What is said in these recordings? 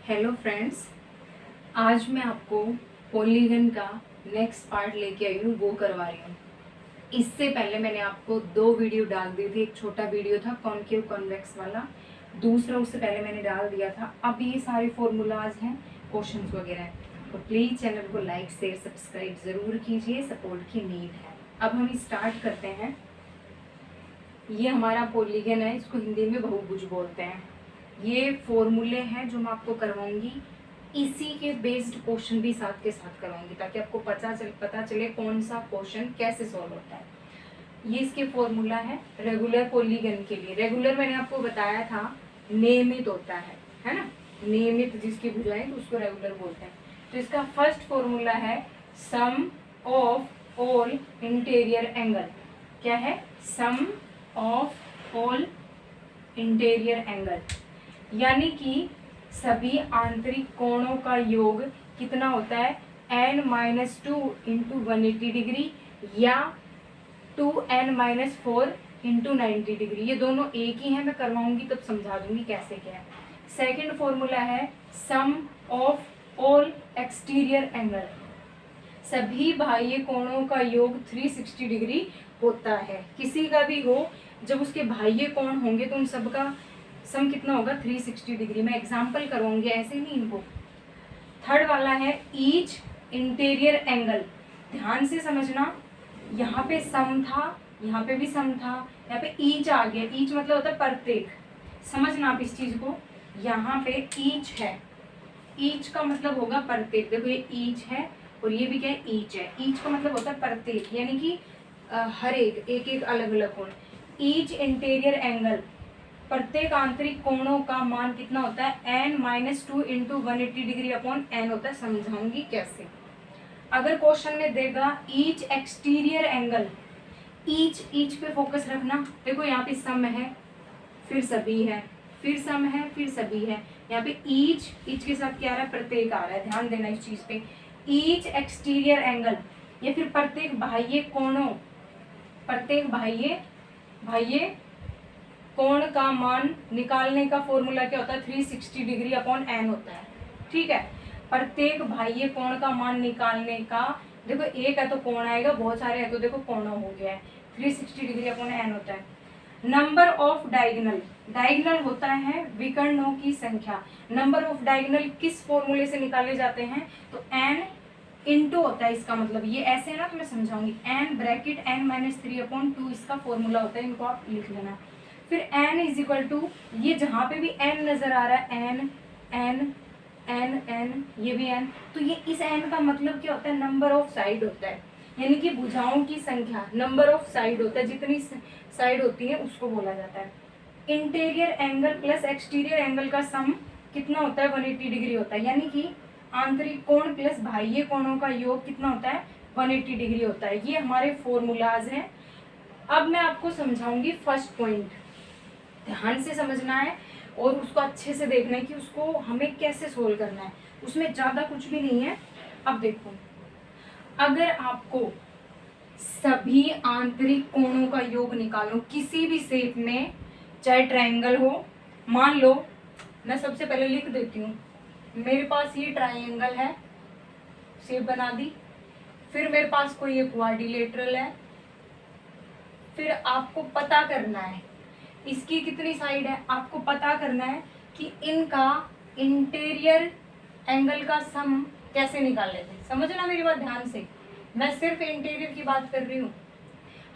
Hello friends, आज मैं आपको पॉलीगन का नेक्स्ट पार्ट लेके आई हूँ, वो करवा रही हूँ। इससे पहले मैंने आपको 2 वीडियो डाल दी थी। एक छोटा वीडियो था कॉन्केव कॉन्वेक्स वाला, दूसरा उससे पहले मैंने डाल दिया था। अब ये सारे फॉर्मूलाज हैं, क्वेश्चंस वगैरह हैं, तो प्लीज़ चैनल को लाइक शेयर सब्सक्राइब ज़रूर कीजिए, सपोर्ट की नीड है। अब हम स्टार्ट करते हैं। ये हमारा पॉलीगन है, इसको हिंदी में बहुभुज बोलते हैं। ये फॉर्मूले हैं जो मैं आपको करवाऊंगी, इसी के बेस्ड क्वेश्चन भी साथ के साथ करवाऊंगी ताकि आपको पता चले कौन सा क्वेश्चन कैसे सॉल्व होता है। ये इसके फॉर्मूला है रेगुलर पॉलीगन के लिए। रेगुलर मैंने आपको बताया था नियमित होता है ना, नियमित जिसकी भुजाएं तो उसको रेगुलर बोलते हैं। तो इसका फर्स्ट फॉर्मूला है sum of all interior angle. क्या है? Sum of all interior angle, यानी कि सभी आंतरिक कोणों का योग कितना होता है? n-2 इंटू 180 डिग्री या 2n-4 इंटू 90 डिग्री। ये दोनों एक ही हैं, मैं करवाऊंगी तब समझा दूंगी कैसे क्या है। सेकेंड फॉर्मूला है sum of all exterior angle. सभी बाह्य कोणों का योग 360 डिग्री होता है, किसी का भी हो, जब उसके बाह्य कोण होंगे तो उन सब का सम कितना होगा? 360 डिग्री। मैं एग्जाम्पल करवाऊंगी, ऐसे नहीं इनको। थर्ड वाला है ईच इंटीरियर एंगल। ध्यान से समझना, यहाँ पे सम था, यहाँ पे भी सम था, यहाँ पे ईच आ गया। ईच मतलब होता है प्रत्येक। समझना आप इस चीज को, यहाँ पे ईच है, ईच का मतलब होगा प्रत्येक। देखो ये ईच है और ये भी क्या है? ईच है। ईच का मतलब होता है प्रत्येक, यानी कि हर एक अलग अलग कोण। ईच इंटीरियर एंगल, प्रत्येक आंतरिक कोणों का मान कितना होता है? n-2 into 180 degree upon n होता है। समझाऊंगी कैसे। अगर क्वेश्चन में देगा ईच एक्सटीरियर एंगल, ईच पे फोकस रखना। देखो यहाँ पे सम है, फिर सभी है, फिर सम है, फिर सभी है। यहाँ पे ईच के साथ क्या आ रहा है? प्रत्येक आ रहा है। ध्यान देना इस चीज पे। ईच एक्सटीरियर एंगल, या फिर प्रत्येक बाह्य कोणों, प्रत्येक बाह्य कोण का मान निकालने का फॉर्मूला क्या होता है? 360 डिग्री अपॉन n होता है। ठीक है, प्रत्येक बाह्य कोण का मान निकालने का, देखो एक है तो कोण आएगा, बहुत सारे है तो देखो कोण हो गया है। 360 डिग्री अपॉन n होता है। नंबर ऑफ डायगोनल, डायगोनल होता है विकर्णों की संख्या। नंबर ऑफ डायगोनल किस फॉर्मूले से निकाले जाते हैं? तो n इंटू होता है, इसका मतलब ये ऐसे है ना, तो मैं समझाऊंगी। n ब्रैकेट n-3/2 इसका फॉर्मूला होता है, इनको आप लिख लेना। फिर n इज इक्वल टू, ये जहाँ पे भी n नजर आ रहा है, n n n n, ये भी n, तो ये इस n का मतलब क्या होता है? नंबर ऑफ साइड होता है, यानी कि भुजाओं की संख्या। नंबर ऑफ साइड होता है, जितनी साइड होती है उसको बोला जाता है। Interior angle plus exterior angle का सम कितना होता है? 180 डिग्री होता है, यानी कि आंतरिक कोण प्लस बाह्य कोणों का योग कितना होता है? 180 डिग्री होता है। ये हमारे फॉर्मूलाज हैं। अब मैं आपको समझाऊंगी फर्स्ट पॉइंट, ध्यान से समझना है और उसको अच्छे से देखना है कि उसको हमें कैसे सोल्व करना है। उसमें ज़्यादा कुछ भी नहीं है। अब देखो, अगर आपको सभी आंतरिक कोणों का योग निकालो किसी भी शेप में, चाहे ट्रायंगल हो, मान लो मैं सबसे पहले लिख देती हूँ, मेरे पास ये ट्रायंगल है, शेप बना दी। फिर मेरे पास कोई एक क्वाड्रिलेटरल है। फिर आपको पता करना है इसकी कितनी साइड है, आपको पता करना है कि इनका इंटीरियर एंगल का सम कैसे निकाल लेते हैं। समझना मेरी बात ध्यान से, मैं सिर्फ इंटीरियर की बात कर रही हूँ।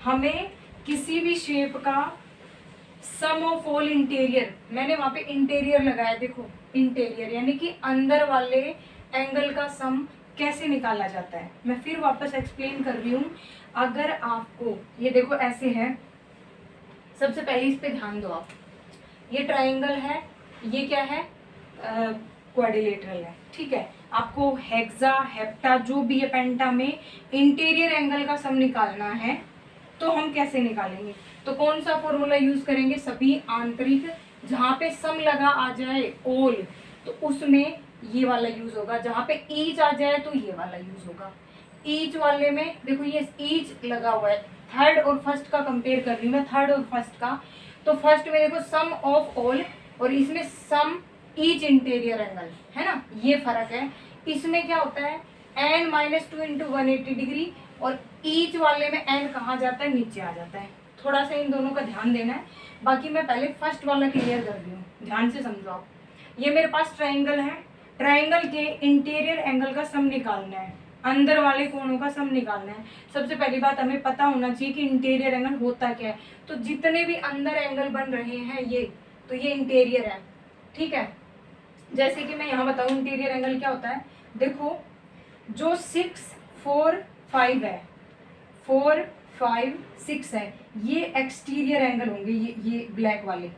हमें किसी भी शेप का सम ऑफ ऑल इंटीरियर, मैंने वहां पे इंटीरियर लगाया, देखो इंटीरियर यानी कि अंदर वाले एंगल का सम कैसे निकाला जाता है। मैं फिर वापस एक्सप्लेन कर रही हूँ। अगर आपको ये देखो ऐसे है, सबसे पहले इस पे ध्यान दो आप। ये ट्रायंगल है, ये क्या है? क्वाड्रिलेटरल है। ठीक है, आपको हेक्सा हेप्टा जो भी है पेंटा में इंटीरियर एंगल का सम निकालना है, तो हम कैसे निकालेंगे? तो कौन सा फॉर्मूला यूज करेंगे? सभी आंतरिक, जहाँ पे सम लगा आ जाए ऑल, तो उसमें ये वाला यूज होगा। जहाँ पे ईच आ जाए तो ये वाला यूज होगा। ईच वाले में देखो ये ईच लगा हुआ है, थर्ड और फर्स्ट का कंपेयर कर रही हूँ मैं, थर्ड और फर्स्ट का। तो फर्स्ट में देखो सम ऑफ ऑल, और इसमें सम ईच इंटीरियर एंगल, है ना, ये फर्क है। इसमें क्या होता है n माइनस 2 इंटू 180 डिग्री, और ईच वाले में n कहाँ जाता है, नीचे आ जाता है। थोड़ा सा इन दोनों का ध्यान देना है। बाकी मैं पहले फर्स्ट वाला क्लियर कर दी हूँ, ध्यान से समझो आप। ये मेरे पास ट्राइंगल है, ट्राइंगल के इंटीरियर एंगल का सम निकालना है, अंदर वाले कोणों का सम निकालना है। सबसे पहली बात हमें पता होना चाहिए कि इंटीरियर एंगल होता क्या है। तो जितने भी अंदर एंगल बन रहे हैं ये, तो ये इंटीरियर है, ठीक है। जैसे कि मैं यहाँ बताऊँ इंटीरियर एंगल क्या होता है। देखो जो 6 4 5 है, 4 5 6 है, ये एक्सटीरियर एंगल होंगे। ये ब्लैक वाले,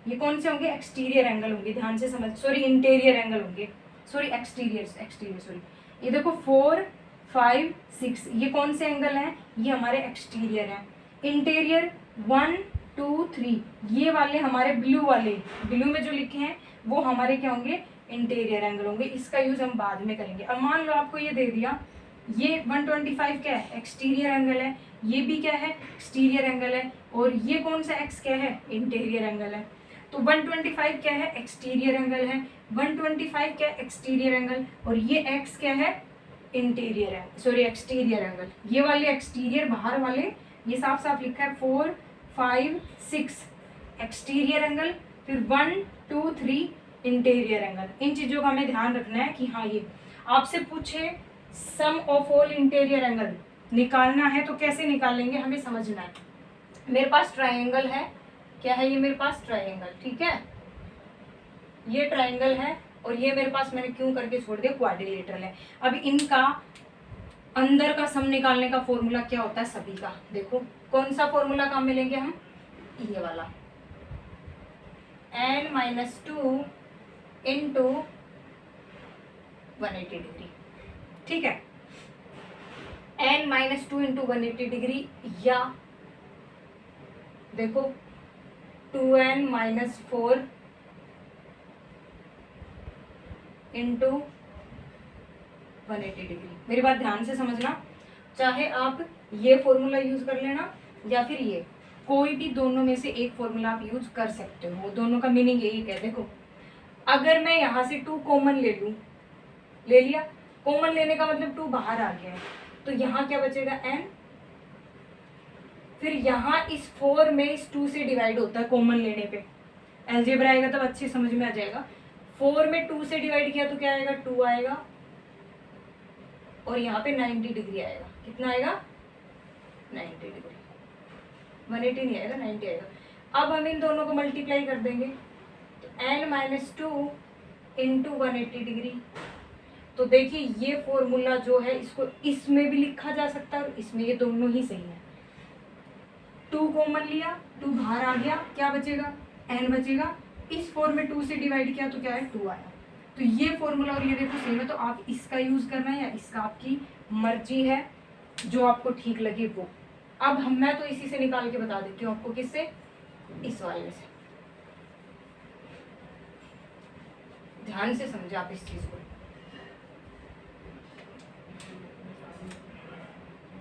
ये कौन से होंगे, एक्सटीरियर एंगल होंगे। ध्यान से समझ, सॉरी इंटीरियर एंगल होंगे, सॉरी एक्सटीरियर सॉरी। ये देखो 4 5 6, ये कौन से एंगल हैं, ये हमारे एक्सटीरियर हैं। इंटीरियर 1 2 3, ये वाले हमारे ब्लू वाले, ब्लू में जो लिखे हैं वो हमारे क्या होंगे, इंटीरियर एंगल होंगे। इसका यूज हम बाद में करेंगे। अब मान लो आपको ये दे दिया, ये 125 क्या है, एक्सटीरियर एंगल है, ये भी क्या है, एक्सटीरियर एंगल है, और ये कौन सा एक्स क्या है, इंटीरियर एंगल है। तो 125 क्या है, एक्सटीरियर एंगल है, 125 क्या है, एक्सटीरियर एंगल, और ये एक्स क्या है, इंटीरियर है, सॉरी एक्सटीरियर एंगल। ये वाले एक्सटीरियर, बाहर वाले, ये साफ साफ लिखा है 4 5 6 एक्सटीरियर एंगल, फिर 1 2 3 इंटीरियर एंगल। इन चीजों का हमें ध्यान रखना है कि हाँ ये आपसे पूछे सम ऑफ ऑल इंटीरियर एंगल निकालना है तो कैसे निकालेंगे, हमें समझना है। मेरे पास ट्राइंगल है, क्या है ये मेरे पास ट्राइंगल, ठीक है, ये ट्राइंगल है, और ये मेरे पास मैंने क्यों करके छोड़ दिया, क्वाड्रिलेटरल है। अब इनका अंदर का सम निकालने का फॉर्मूला क्या होता है सभी का, देखो कौन सा फॉर्मूला काम में लेंगे हम, ये वाला, n माइनस 2 इंटू 180 डिग्री, ठीक है, n माइनस 2 इंटू 180 डिग्री, या देखो 2n माइनस 4 इंटू 180 डिग्री। मेरी बात ध्यान से समझना, चाहे आप ये फॉर्मूला यूज कर लेना या फिर ये, कोई भी दोनों में से एक फॉर्मूला आप यूज कर सकते हो, दोनों का मीनिंग यही है। देखो अगर मैं यहाँ से 2 कॉमन ले लूँ, ले लिया, कॉमन लेने का मतलब 2 बाहर आ गया है, तो यहाँ क्या बचेगा n, फिर यहाँ इस 4 में इस 2 से डिवाइड होता है कॉमन लेने पे, अलजेब्रा आएगा तब अच्छे समझ में आ जाएगा। 4 में 2 से डिवाइड किया तो क्या आएगा, 2 आएगा, और यहाँ पे 90 डिग्री आएगा, कितना आएगा, 90 डिग्री, 180 नहीं आएगा, 90 आएगा। अब हम इन दोनों को मल्टीप्लाई कर देंगे, तो n माइनस 2 इंटू 180 डिग्री। तो देखिए ये फॉर्मूला जो है इसको इसमें भी लिखा जा सकता है और इसमें, ये दोनों ही सही है। 2 कॉमन लिया, 2 बाहर आ गया, क्या बचेगा, n बचेगा, इस 4 में 2 से डिवाइड किया तो क्या है, 2 आया। तो ये फॉर्मूला और ये देखो सेम है, तो आप इसका यूज करना है या इसका, आपकी मर्जी है, जो आपको ठीक लगे वो। अब मैं तो इसी से निकाल के बता देती हूँ आपको, किससे, इस वाले से। ध्यान से समझे आप इस चीज को।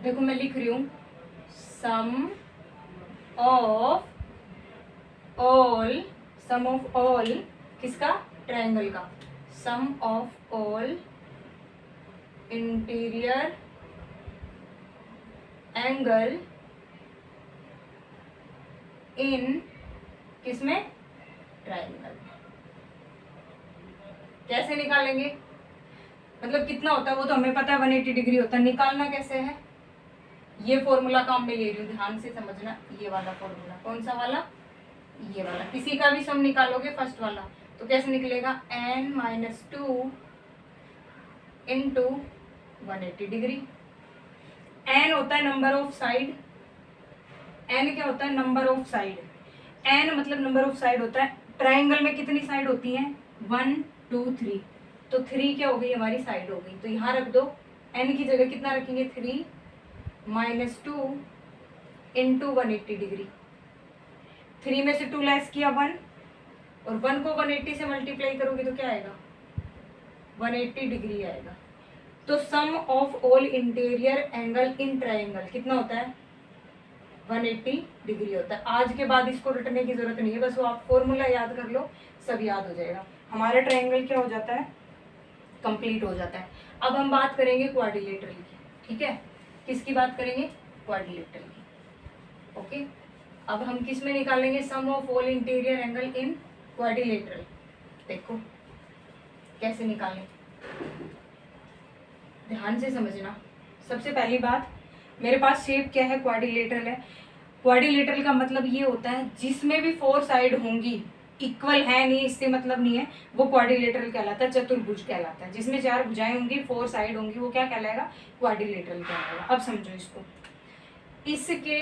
देखो मैं लिख रही हूं सम ऑफ ऑल किसका, ट्रायंगल का, sum of all interior angle in किसमें, ट्रायंगल। कैसे निकालेंगे, मतलब कितना होता है वो तो हमें पता है, 180 डिग्री होता है, निकालना कैसे है, ये फॉर्मूला काम में ले रही हूँ, ध्यान से समझना। ये वाला फॉर्मूला, कौन सा वाला, ये वाला। किसी का भी सम निकालोगे फर्स्ट वाला तो कैसे निकलेगा, n minus 2 into 180 degree. n होता है नंबर ऑफ साइड, n क्या होता है, नंबर ऑफ साइड। n मतलब नंबर ऑफ साइड होता है। ट्राइंगल में कितनी साइड होती हैं, 1 2 3, तो 3 क्या हो गई, हमारी साइड हो गई, तो यहाँ रख दो। n की जगह कितना रखेंगे, 3 माइनस 2 इंटू 180 डिग्री। 3 में से 2 लेस किया 1, और 1 को 180 से मल्टीप्लाई करोगे तो क्या आएगा, 180 डिग्री आएगा। तो sum of all interior angle in triangle कितना होता है, 180 डिग्री होता है। आज के बाद इसको रटने की जरूरत नहीं है, बस वो आप फॉर्मूला याद कर लो, सब याद हो जाएगा। हमारा ट्रायंगल क्या हो जाता है, कंप्लीट हो जाता है। अब हम बात करेंगे क्वाड्रिलेटरल की, ठीक है। किसकी बात करेंगे, क्वाड्रिलेटरल की। ओके, अब हम किस में निकालेंगे, sum of all interior angle in quadrilateral. देखो कैसे निकालें, ध्यान से समझना। सबसे पहली बात, मेरे पास शेप क्या है, क्वाड्रिलेटरल है। क्वाड्रिलेटरल का मतलब ये होता है जिसमें भी 4 साइड होंगी, इक्वल है नहीं इससे मतलब नहीं है, वो क्वाड्रिलेटरल कहलाता है, चतुर्भुज कहलाता है। जिसमें 4 भुजाएं होंगी, 4 साइड होंगी, वो क्या कहलाएगा, क्वाड्रिलेटरल कहलाएगा। अब समझो इसको, इसके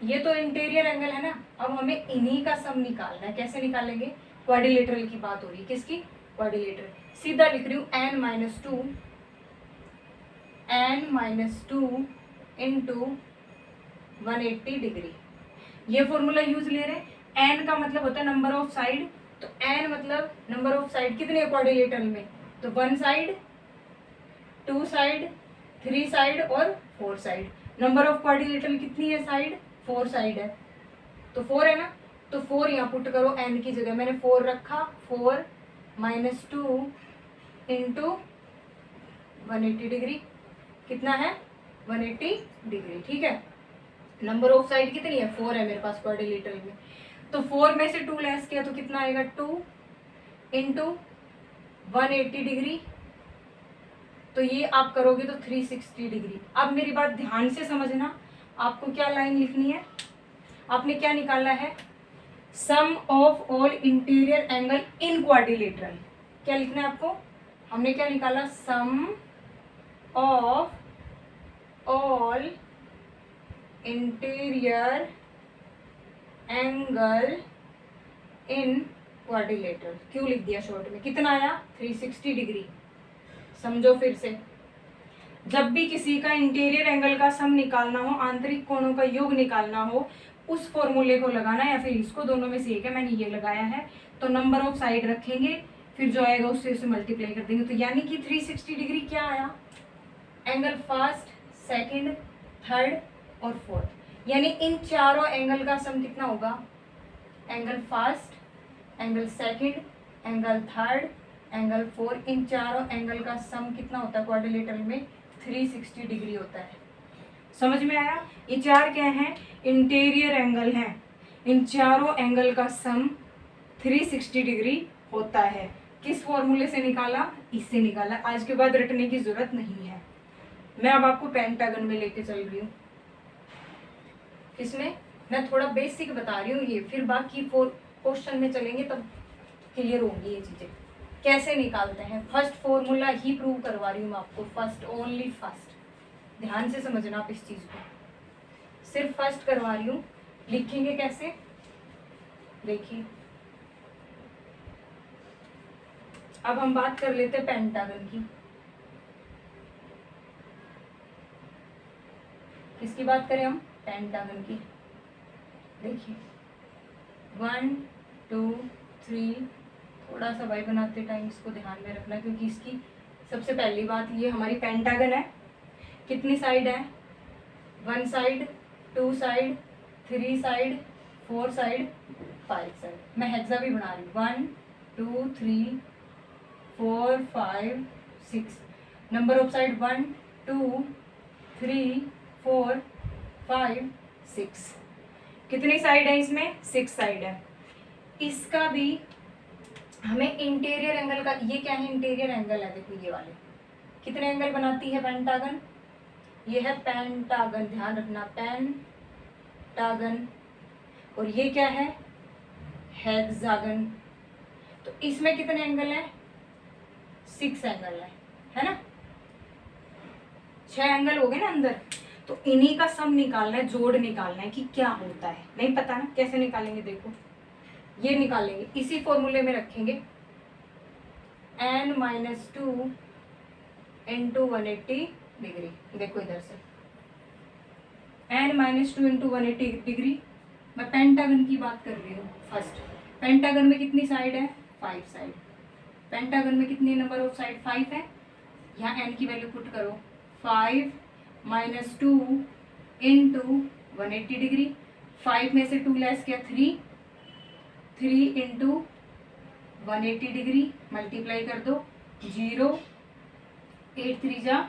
ये तो इंटीरियर एंगल है ना, अब हमें इन्हीं का सम निकालना है। कैसे निकालेंगे, क्वाड्रिलेटरल की बात हो रही है, किसकी, क्वाड्रिलेटरल। सीधा लिख रही हूँ n-2 इंटू 180 डिग्री। ये फॉर्मूला यूज ले रहे हैं। n का मतलब होता है नंबर ऑफ साइड, तो n मतलब नंबर ऑफ साइड कितने है क्वाड्रिलेटरल में, तो 1 साइड, 2 साइड, 3 साइड और 4 साइड। नंबर ऑफ क्वाड्रिलेटरल कितनी है साइड, 4 साइड है, तो 4 है ना, तो 4 यहाँ पुट करो n की जगह, मैंने 4 रखा, 4 - 2 इंटू 180 डिग्री, कितना है 180 डिग्री, ठीक है। नंबर ऑफ साइड कितनी है, 4 है मेरे पास क्वाड्रिलेटरल में, तो 4 में से 2 लेस किया तो कितना आएगा, 2 इंटू 180 डिग्री, तो ये आप करोगे तो 360 डिग्री। अब मेरी बात ध्यान से समझना, आपको क्या लाइन लिखनी है, आपने क्या निकालना है, sum of all interior angle in quadrilateral. क्या लिखना है आपको, हमने क्या निकाला, sum of all interior angle in quadrilateral. क्यों लिख दिया शॉर्ट में, कितना आया, 360 डिग्री। समझो फिर से, जब भी किसी का इंटीरियर एंगल का सम निकालना हो, आंतरिक कोणों का योग निकालना हो, उस फॉर्मूले को लगाना, या फिर इसको, दोनों में से एक है, मैंने ये लगाया है, तो नंबर ऑफ साइड रखेंगे, फिर जो आएगा उससे उसे मल्टीप्लाई कर देंगे, तो यानी कि 360 डिग्री क्या आया, एंगल फर्स्ट, सेकंड, थर्ड और फोर्थ, यानी इन चारों एंगल का सम कितना होगा, angle first, angle second, angle third, angle fourth, इन चारों एंगल का सम कितना होता है क्वाड्रिलेटरल में, 360 डिग्री होता है। समझ में आया, ये 4 क्या हैं, इंटीरियर एंगल हैं, इन चारों एंगल का सम 360 डिग्री होता है। किस फॉर्मूले से निकाला, इससे निकाला। आज के बाद रटने की जरूरत नहीं है, मैं अब आपको पेंटागन में लेके चल रही हूँ। इसमें मैं थोड़ा बेसिक बता रही हूँ ये, फिर बाकी क्वेश्चन में चलेंगे तब क्लियर होंगी ये चीजें कैसे निकालते हैं। फर्स्ट फॉर्मूला ही प्रूव करवा रही हूँ मैं आपको, फर्स्ट, ओनली फर्स्ट। ध्यान से समझना आप इस चीज को, सिर्फ फर्स्ट करवा रही हूँ। लिखेंगे कैसे, देखिए अब हम बात कर लेते हैं पेंटागन की। किसकी बात करें हम, पेंटागन की। देखिए 1 2 3, थोड़ा सा भाई बनाते टाइम इसको ध्यान में रखना, क्योंकि इसकी सबसे पहली बात ये हमारी पेंटागन है, कितनी साइड है, 1 side, 2 side, 3 side, 4 side, 5 side. मैं हेक्सा भी बना रही हूँ, 1 2 3 4 5 6, नंबर ऑफ साइड 1 2 3 4 5 6। कितनी साइड है इसमें, 6 साइड है। इसका भी हमें इंटीरियर एंगल का, ये क्या है, इंटीरियर एंगल है, देखो ये वाले कितने एंगल बनाती है पेंटागन, ये है पेंटागन, ध्यान रखना पेंटागन। और ये क्या है, हेक्सागन। तो इसमें कितने एंगल है, 6 एंगल है ना, 6 एंगल हो गए ना अंदर। तो इन्हीं का सम निकालना है, जोड़ निकालना है कि क्या होता है। नहीं पता ना, कैसे निकालेंगे, देखो ये निकालेंगे, इसी फॉर्मूले में रखेंगे, n-2 इंटू 180 डिग्री। देखो इधर से n-2 इंटू 180 डिग्री। मैं पेंटागन की बात कर रही हूँ। फर्स्ट पेंटागन में कितनी साइड है, 5 साइड। पेंटागन में कितनी नंबर ऑफ साइड, 5 है। यहाँ n की वैल्यू पुट करो, 5 - 2 इंटू 180 डिग्री। 5 में से 2 लेस किया 3, 3 इंटू 180 डिग्री मल्टीप्लाई कर दो 0, 8 3 जा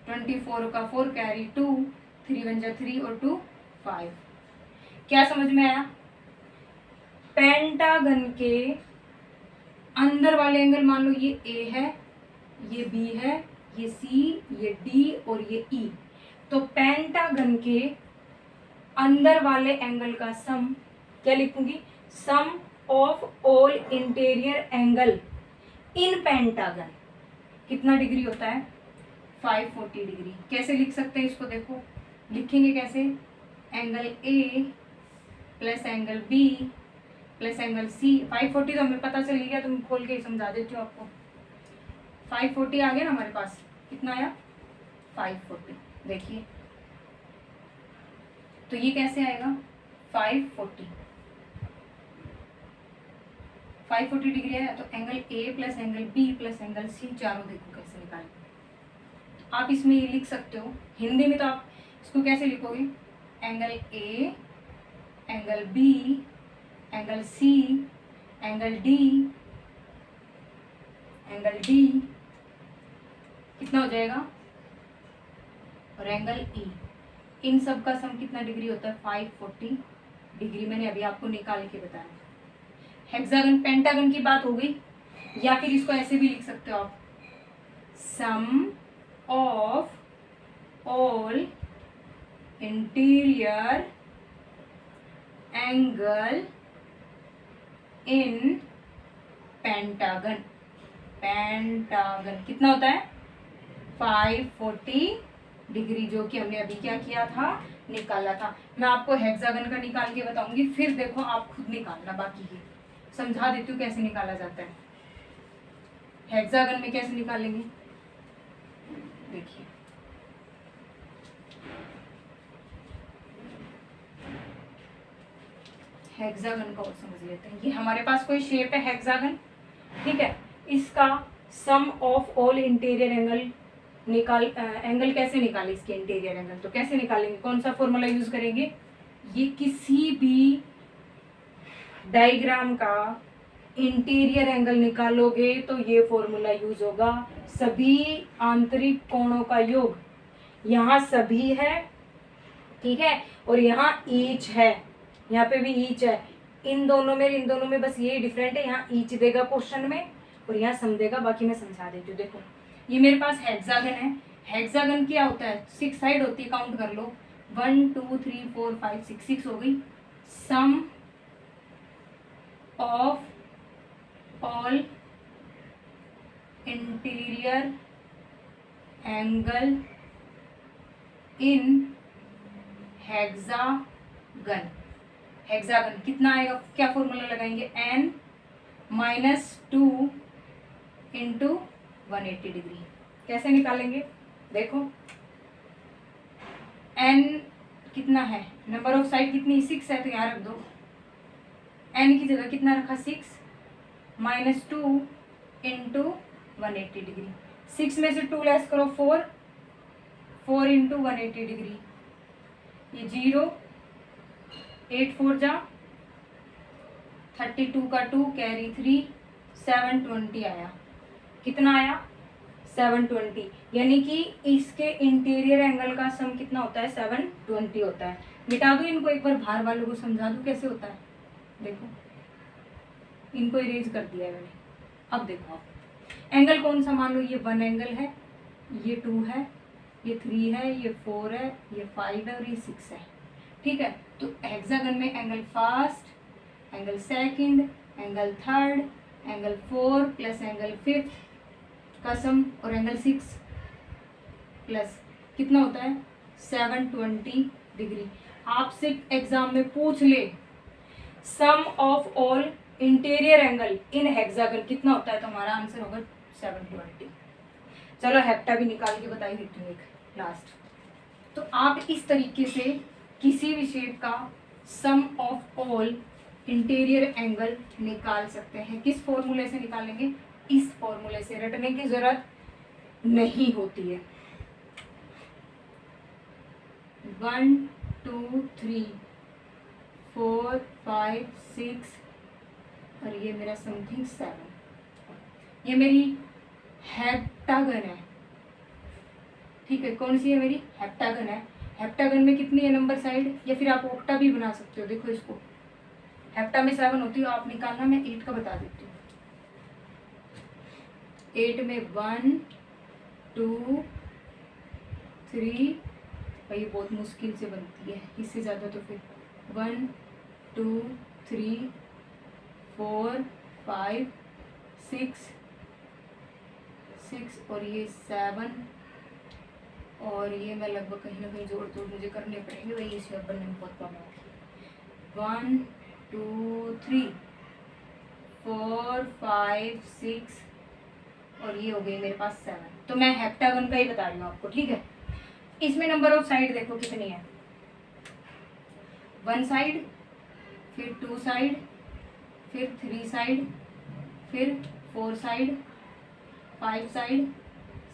24 का 4 कैरी 2, 3 1 जा 3 और 2 5। क्या समझ में आया? पेंटागन के अंदर वाले एंगल मान लो ये ए है, ये बी है, ये सी, ये डी और ये ई। तो पेंटागन के अंदर वाले एंगल का सम क्या लिखूंगी? Sum of all interior angle in pentagon कितना डिग्री होता है? 540 डिग्री। कैसे लिख सकते हैं इसको? देखो लिखेंगे कैसे? Angle A plus angle B plus angle C. 540 तो हमें पता चल गया, तो मैं खोल के ही समझा देती हूँ आपको। 540 आ गया ना हमारे पास। कितना आया? 540। देखिए तो ये कैसे आएगा? 540 डिग्री आया। तो angle A plus angle B plus angle C चारों देखो कैसे निकालेंगे। आप इसमें ये लिख सकते हो हिंदी में, तो आप इसको कैसे लिखोगे? Angle A, angle B, angle C, angle D कितना हो जाएगा? और एंगल ई। इन सब का सम कितना डिग्री होता है? 540 डिग्री। मैंने अभी आपको निकाल के बताया। हेक्सागन पेंटागन की बात हो गई। या फिर इसको ऐसे भी लिख सकते हो आप, sum of all interior angle in pentagon. Pentagon कितना होता है? 540 डिग्री, जो कि हमने अभी क्या किया था? निकाला था। मैं आपको हेक्सागन का निकाल के बताऊंगी, फिर देखो आप खुद निकालना। बाकी ही समझा देती हूँ कैसे निकाला जाता है। हेक्सागन में कैसे निकालेंगे देखिए। हेक्सागन को और समझ लेते हैं। ये हमारे पास कोई शेप है हेक्सागन, ठीक है। इसका sum of all interior angle angle कैसे निकाले? इसके इंटीरियर एंगल तो कैसे निकालेंगे? कौन सा फॉर्मूला यूज करेंगे? ये किसी भी डायग्राम का इंटीरियर एंगल निकालोगे तो ये फॉर्मूला यूज होगा। सभी आंतरिक कोणों का योग, यहाँ सभी है, ठीक है, और यहाँ ईच है, यहाँ पे भी ईच है। इन दोनों में बस ये डिफरेंट है। यहाँ ईच देगा क्वेश्चन में और यहाँ सम देगा। बाकी मैं समझा देती हूँ। देखो ये मेरे पास हेक्सागन है। हेक्सागन क्या होता है? 6 साइड होती है, काउंट कर लो। 1 2 3 4 5 6, 6 हो गई। Sum of all interior angle in hexagon. Hexagon कितना आएगा? क्या फॉर्मूला लगाएंगे? n - 2 into 180 degree. कैसे निकालेंगे? देखो n कितना है? नंबर ऑफ साइड कितनी? 6 है, तो यहाँ रख दो। n की जगह कितना रखा? 6 - 2 इंटू 180 डिग्री। 6 में से 2 लेस करो 4, 4 इंटू 180 डिग्री। ये 0, 8 4 जा 32 का 2 कैरी 3, 720 आया। कितना आया? 720। यानी कि इसके इंटीरियर एंगल का सम कितना होता है? 720 होता है। मिटा दो इनको, एक बार बाहर वालों को समझा दूं कैसे होता है। देखो इनको इरेज कर दिया है मैंने। अब देखो आप एंगल कौन सा? मान लो ये 1 एंगल है, ये 2 है, ये 3 है, ये 4 है, ये 5 है और ये 6 है, ठीक है। तो हेक्सागन में angle first, angle second, angle third, angle 4 plus angle 5 का सम और एंगल 6 प्लस कितना होता है? 720 डिग्री। आपसे एग्जाम में पूछ ले sum of all interior angle in hexagon कितना होता है, तो हमारा आंसर होगा 720। चलो हेप्टा भी निकाल के बताई देती हूँ एक लास्ट। तो आप इस तरीके से किसी भी शेप का sum of all interior angle निकाल सकते हैं। किस फॉर्मूले से निकालेंगे? इस फॉर्मूले से। रटने की जरूरत नहीं होती है। 1 2 3 4 5 6 और ये मेरा समथिंग 7। ये मेरी हेप्टागन है, ठीक है। कौन सी है? मेरी हेप्टागन है। हेप्टागन में कितनी है नंबर साइड, या फिर आप ऑक्टा भी बना सकते हो। देखो इसको, हेप्टा में 7 होती है, आप निकालना, मैं 8 का बता देती हूँ। 8 में 1 2 3, भाई बहुत मुश्किल से बनती है, इससे ज़्यादा तो फिर 1 2 3 4 5 6 और ये 7 और ये मैं लगभग कहीं ना कहीं जोड़ तोड़ मुझे करने पड़ेंगे, वही इसे अब बनने में बहुत प्रॉब्लम होगी। 1 2 3 4 5 6 और ये हो गई मेरे पास 7। तो मैं हेप्टागन का ही बता रही हूँ आपको, ठीक है। इसमें नंबर ऑफ साइड देखो कितनी है, 1 साइड, फिर 2 साइड, फिर 3 साइड, फिर 4 साइड, 5 साइड,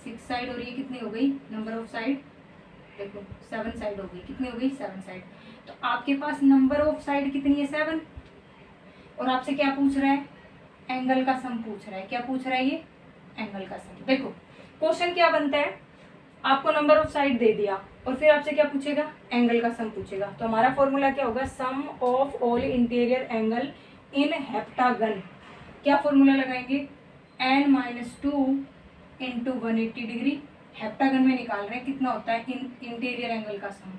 6 साइड और ये कितनी हो गई नंबर ऑफ साइड, देखो 7 साइड हो गई। कितनी हो गई? 7 साइड। तो आपके पास नंबर ऑफ साइड कितनी है? 7। और आपसे क्या पूछ रहा है? एंगल का सम पूछ रहा है। क्या पूछ रहा है ये? एंगल का सम। देखो क्वेश्चन क्या बनता है, आपको नंबर ऑफ साइड दे दिया और फिर आपसे क्या पूछेगा? एंगल का सम पूछेगा। तो हमारा फॉर्मूला क्या होगा? Sum of all interior angle in heptagon. क्या फॉर्मूला लगाएंगे? n-2 into 180 degree. हेप्टागन में निकाल रहे हैं कितना होता है इंटीरियर एंगल का सम।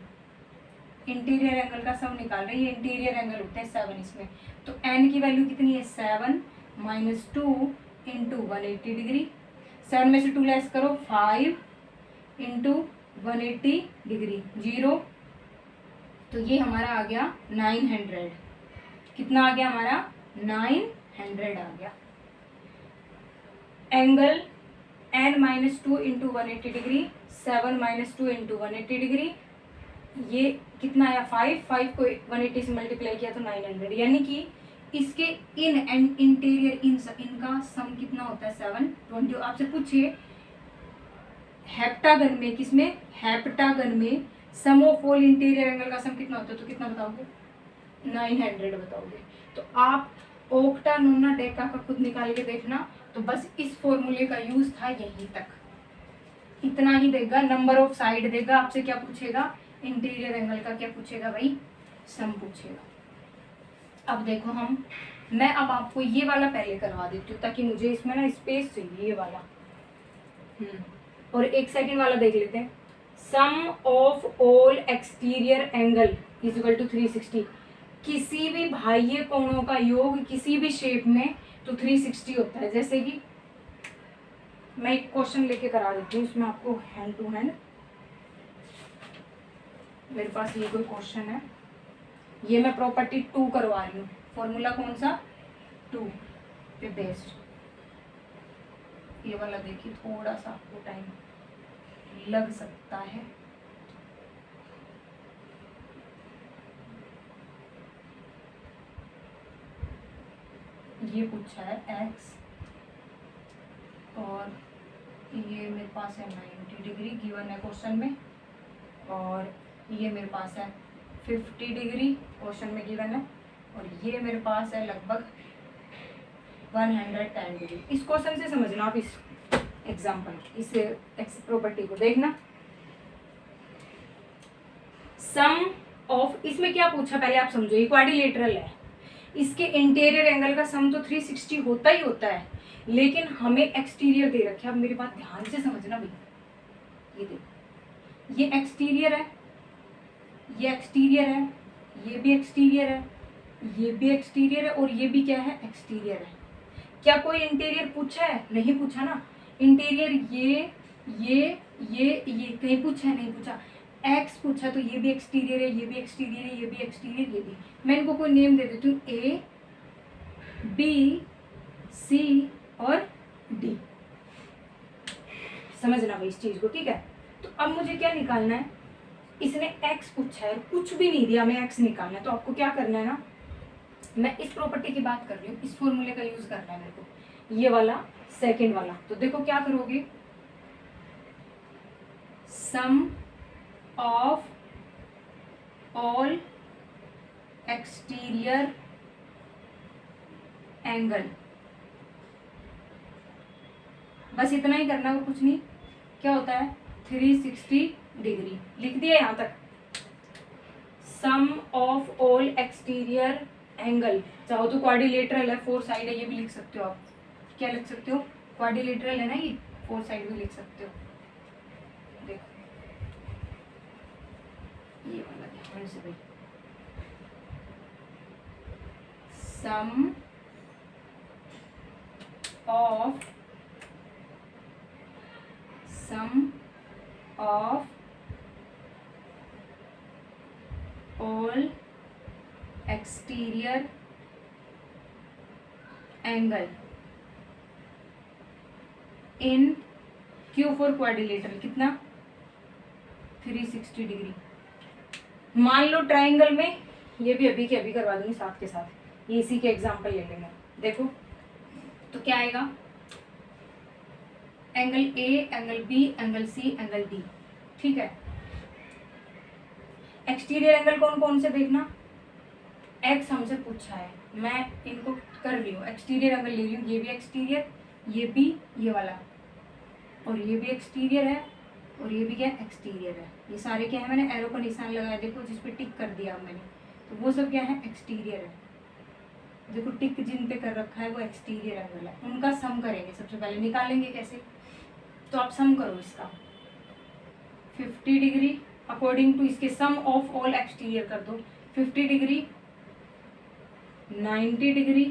इंटीरियर एंगल का सम निकाल रहे हैं, ये इंटीरियर एंगल होते हैं 7 इसमें। तो n की वैल्यू कितनी है? 7 - 2 इंटू 180 डिग्री। 7 में से 2 लेस करो, 5 इंटू 180 डिग्री 0। तो ये हमारा आ गया 900। कितना आ गया हमारा? 900 आ गया। Angle n-2 into 180 degree, 7 - 2 into 180 degree, ये कितना आया? 5 को 180 से मल्टीप्लाई किया तो 900। यानी कि इसके इन एंड इंटीरियर इनका सम कितना होता है? 720। आपसे पूछिए हेप्टागन में, किसमें? हेप्टागन में सम ऑफ ऑल इंटीरियर एंगल का सम कितना होता है? तो कितना बताओगे? 900 बताओगे। तो आप ओक्टा नोना डेका का खुद निकाल के देखना। तो बस इस फॉर्मूले का यूज था यहीं तक, इतना ही देगा। नंबर ऑफ साइड देगा, आपसे क्या पूछेगा? इंटीरियर एंगल का क्या पूछेगा भाई? सम पूछेगा। अब देखो मैं अब आपको ये वाला पहले करवा देती हूँ ताकि मुझे इसमें ना स्पेस चाहिए, ये वाला। और 1 सेकंड वाला देख लेते हैं। Sum of all exterior angle is equal to 360। किसी भी बाह्य कोणों का योग किसी भी शेप में तो 360 होता है। जैसे कि मैं एक क्वेश्चन लेके करा देती हूँ इसमें आपको हैंड टू हैंड। मेरे पास ये कोई क्वेश्चन है, ये मैं प्रॉपर्टी 2 करवा रही हूँ। फॉर्मूला कौन सा? 2 पे बेस्ड। ये वाला देखिए, थोड़ा सा आपको टाइम लग सकता है। ये पूछा है x और ये मेरे पास है 90 डिग्री गिवन है क्वेश्चन में, और ये मेरे पास है 50 डिग्री क्वेश्चन में गिवन है, और ये मेरे पास है लगभग 110 डिग्री। इस क्वेश्चन से समझना आप, इस एग्जाम्पल, इस प्रॉपर्टी को देखना। सम ऑफ, इसमें क्या पूछा पहले आप समझो, ये क्वाड्रिलेटरल है, इसके इंटीरियर एंगल का सम तो 360 होता ही होता है, लेकिन हमें एक्सटीरियर दे रखे। अब मेरी बात ध्यान से समझना भैया, ये देखो, ये एक्सटीरियर है, ये एक्सटीरियर है, ये भी एक्सटीरियर है, ये भी एक्सटीरियर है, और ये भी क्या है? एक्सटीरियर है। क्या कोई इंटीरियर पूछा है? नहीं पूछा ना। इंटीरियर ये कहीं पूछा है? नहीं पूछा। एक्स पूछा तो ये भी एक्सटीरियर है, ये भी एक्सटीरियर है, ये भी एक्सटीरियर, ये भी। मैं इनको कोई नेम दे देती हूँ, ए बी सी और डी। समझना भाई इस चीज को, ठीक है। तो अब मुझे क्या निकालना है? इसने एक्स पूछा है, कुछ भी नहीं दिया, मैं एक्स निकालना है। तो आपको क्या करना है ना, मैं इस प्रॉपर्टी की बात कर रही हूँ, इस फॉर्मूले का यूज करना है मेरे को, ये वाला सेकेंड वाला। तो देखो क्या करोगे, sum of all exterior angle. बस इतना ही करना और कुछ नहीं। क्या होता है 360 डिग्री, लिख दिया यहाँ तक। सम ऑफ ऑल एक्सटीरियर एंगल, चाहो तो क्वाड्रिलेटरल है, 4 साइड है, ये भी लिख सकते हो आप। क्या लिख सकते हो, क्वाड्रिलेटरल है ना ये, 4 साइड भी लिख सकते हो। देखो ये वाला ध्यान से भाई, sum of all exterior angle in Q for quadrilateral, कितना 360 डिग्री। मान लो ट्राइंगल में, ये भी अभी के अभी करवा दूंगी साथ के साथ, ये इसी के एग्जांपल ले लेंगे। देखो तो क्या आएगा, angle A, angle B, angle C, angle D. ठीक है, एक्सटीरियर एंगल कौन कौन से देखना, एक्स हमसे पूछा है, मैं इनको कर रही हूँ, एक्सटीरियर एंगल ले रही हूँ, ये भी एक्सटीरियर, ये भी, ये वाला, और ये भी एक्सटीरियर है, और ये भी क्या एक्सटीरियर है। ये सारे क्या है, मैंने एरो का निशान लगाया देखो, जिस पे टिक कर दिया मैंने, तो वो सब क्या है एक्सटीरियर है। देखो टिक जिन पे कर रखा है वो एक्सटीरियर एंगल है, उनका सम करेंगे। सबसे पहले निकालेंगे कैसे, तो आप सम करो इसका 50 डिग्री अकॉर्डिंग टू इसके सम ऑफ ऑल एक्सटीरियर कर दो, 50 degree, 90 degree,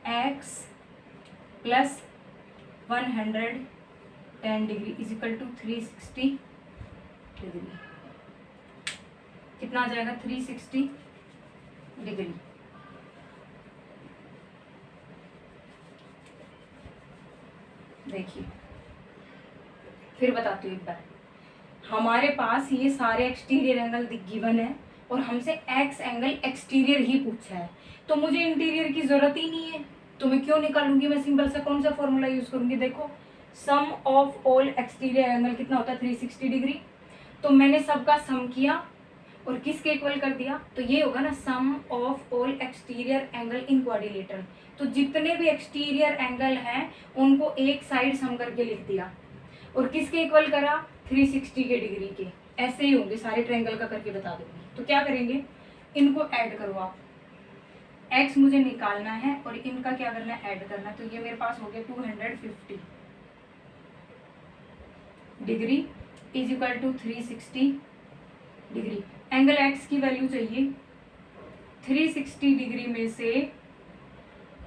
X plus 110 degree is equal to 360 degree. कितना आ जाएगा 360 डिग्री। देखिए फिर बताती हूँ एक बार, हमारे पास ये सारे एक्सटीरियर एंगल गिवन है और हमसे एक्स एंगल एक्सटीरियर ही पूछा है, तो मुझे इंटीरियर की जरूरत ही नहीं है, तो मैं क्यों निकालूंगी, मैं सिंपल सा कौन सा फॉर्मूला यूज करूंगी। देखो sum of all exterior angle कितना होता है 360 डिग्री, तो मैंने सबका सम किया और किसके इक्वल कर दिया, तो ये होगा ना sum of all exterior angle in quadrilateral. तो जितने भी एक्सटीरियर एंगल हैं उनको एक साइड सम करके लिख दिया, और किसके इक्वल करा 360 के डिग्री के। ऐसे ही होंगे सारे ट्रायंगल का करके बता दूंगी। तो क्या करेंगे, इनको ऐड करो आप, x मुझे निकालना है और इनका क्या करना है ऐड करना है। तो ये मेरे पास हो गया 250 degree is equal to 360 degree. Angle x की वैल्यू चाहिए, 360 डिग्री में से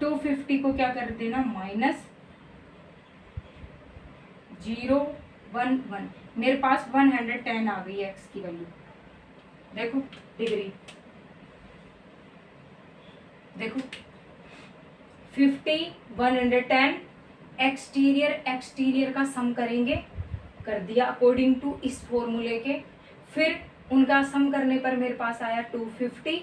250 को क्या कर देना माइनस 011, मेरे पास 110 आ गई है x की वैल्यू। देखो डिग्री, देखो 50 110, एक्सटीरियर का सम करेंगे, कर दिया अकॉर्डिंग टू इस फॉर्मूले के। फिर उनका सम करने पर मेरे पास आया 250।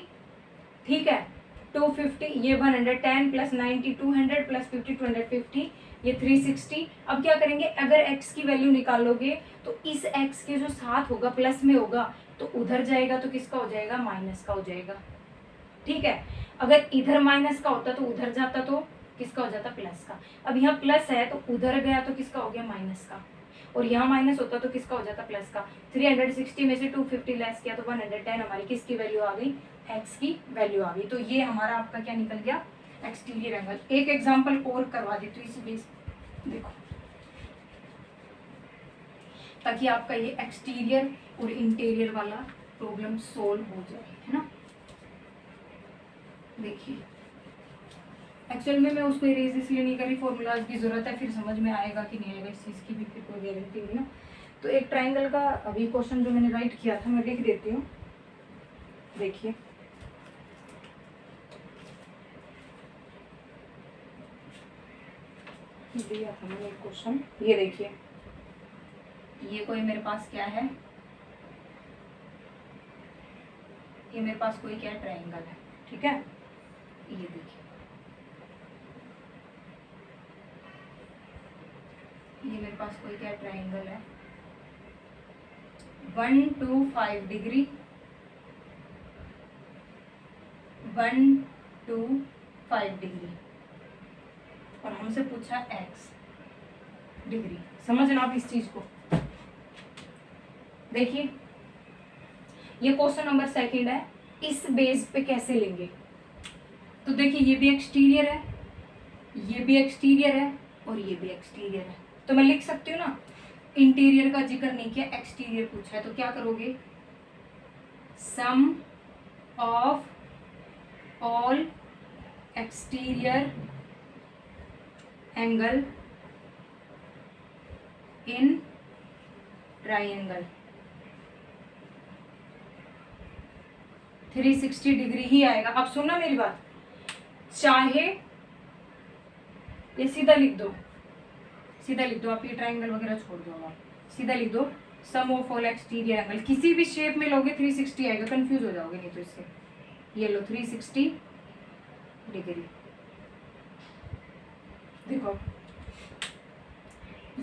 ठीक है 250, ये 110 प्लस 90 200 प्लस 50 250, ये 360। अब क्या करेंगे, अगर x की वैल्यू निकालोगे तो इस x के जो साथ होगा प्लस में होगा, तो उधर जाएगा तो किसका हो जाएगा माइनस का हो जाएगा। ठीक है, अगर इधर माइनस का होता तो उधर जाता तो किसका हो जाता प्लस का। अब यहाँ प्लस है तो उधर गया तो किसका हो गया माइनस का, और यहाँ माइनस होता तो किसका हो जाता प्लस का। 360 में से 250 लेस किया तो 110 हमारी किसकी वैल्यू आ गई, एक्स की वैल्यू आ गई। तो ये हमारा आपका क्या निकल गया एक्सटीरियर एंगल। एक एग्जांपल और करवा देती हूँ इसी बेस, देखो ताकि आपका ये एक्सटीरियर और इंटीरियर वाला प्रॉब्लम सोल्व हो जाए, है ना। देखिए एक्चुअल में मैं उसको इरेज इसलिए नहीं करी, फॉर्मूलाज की जरूरत है, फिर समझ में आएगा कि नहीं आएगा इस चीज़ की भी फिर कोई गारंटी नहीं ना। तो एक ट्रायंगल का अभी क्वेश्चन जो मैंने राइट किया था मैं लिख देती हूँ। देखिए दिया था मैंने एक क्वेश्चन, ये देखिए ये कोई मेरे पास क्या है, ये मेरे पास कोई क्या ट्रायंगल है। ठीक है ये देखिए, ये मेरे पास कोई क्या ट्रायंगल है, 125 डिग्री, 125 डिग्री, और हमसे पूछा x डिग्री। समझना आप इस चीज को। देखिए ये क्वेश्चन नंबर सेकंड है, इस बेस पे कैसे लेंगे। तो देखिए ये भी एक्सटीरियर है, ये भी एक्सटीरियर है, और ये भी एक्सटीरियर है। तो मैं लिख सकती हूँ ना, इंटीरियर का जिक्र नहीं किया, एक्सटीरियर पूछा है, तो क्या करोगे, sum of all exterior angle in triangle 360 degree ही आएगा। अब सुनना मेरी बात, चाहे ये सीधा लिख दो, सीधा लिख दो, आप ये ट्राइंगल वगैरह छोड़ दो, आप सीधा लिख दो सम ऑफ ऑल एक्सटीरियर एंगल। किसी भी शेप में लोगे 360 आएगा, कंफ्यूज हो जाओगे नहीं तो इससे। ये लो 360 डिग्री। देखो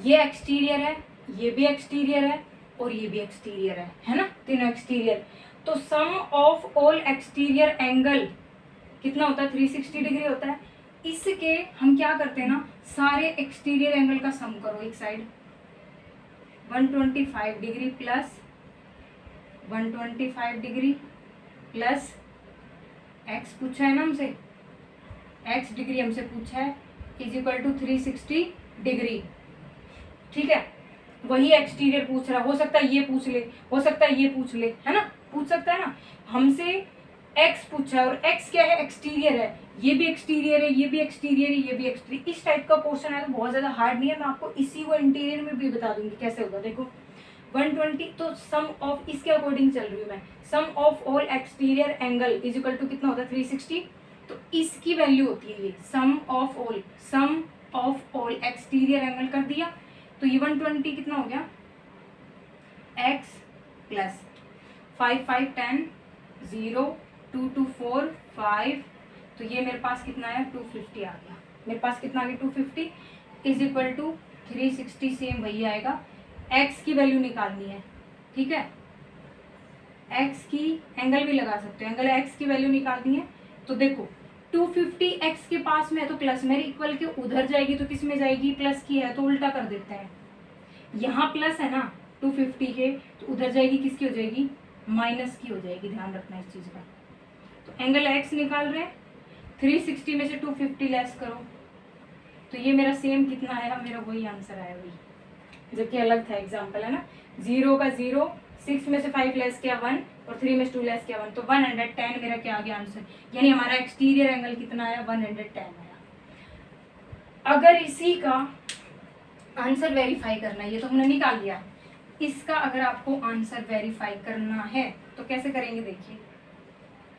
ये एक्सटीरियर है, ये भी एक्सटीरियर है, और ये भी एक्सटीरियर है ना, तीनों एक्सटीरियर। तो sum of all exterior angle कितना होता है, 360 डिग्री होता है। इसके हम क्या करते हैं ना, सारे एक्सटीरियर एंगल का सम करो एक side, 125 degree plus 125 degree plus x पूछा है ना हमसे, x डिग्री हमसे पूछा है, इज इक्वल टू 360 डिग्री। ठीक है, वही एक्सटीरियर पूछ रहा, हो सकता है ये पूछ ले, हो सकता है ये पूछ ले, है ना, पूछ सकता है ना। हमसे x पूछा है, और x क्या है, एक्सटीरियर है, ये भी एक्सटीरियर है, ये भी एक्सटीरियर है, ये भी एक्सटीरियर। इस टाइप का क्वेश्चन है तो बहुत ज्यादा हार्ड नहीं है, मैं आपको इसी को इंटीरियर में भी बता दूंगी कैसे होगा। देखो 120, तो सम ऑफ, इसके अकॉर्डिंग चल रही हूँ मैं, sum of all exterior angle is equal to कितना होता है, 360। तो इसकी वैल्यू होती है ये सम ऑफ ऑल एक्सटीरियर एंगल कर दिया। तो ये 120 कितना हो गया, x प्लस 5 5 10 0 2 2 4 5, तो ये मेरे पास कितना है 250 आ गया, मेरे पास कितना आ गया 250 इज इक्वल टू 360। सेम वही आएगा, x की वैल्यू निकालनी है, ठीक है, x की एंगल भी लगा सकते हो, एंगल x की वैल्यू निकालनी है। तो देखो 250 x के पास में है तो प्लस, मेरी इक्वल के उधर जाएगी तो किस में जाएगी, प्लस की है तो उल्टा कर देते हैं। यहाँ प्लस है ना 250 के, तो उधर जाएगी किसकी हो जाएगी, माइनस की हो जाएगी, ध्यान रखना इस चीज़ का। तो एंगल x निकाल रहे हैं, 360 में से 250 लेस करो, तो ये मेरा सेम कितना आया, मेरा वही आंसर आया, वही, जबकि अलग था एग्जाम्पल, है ना। 0 का 0, 6 में से 5 लेस किया 1, और 3 में से 2 लेस किया 1, तो 110 मेरा क्या आ गया आंसर, यानी हमारा एक्सटीरियर एंगल कितना आया, 110 आया। अगर इसी का आंसर वेरीफाई करना है, ये तो हमने निकाल लिया, इसका अगर आपको आंसर वेरीफाई करना है तो कैसे करेंगे, देखिए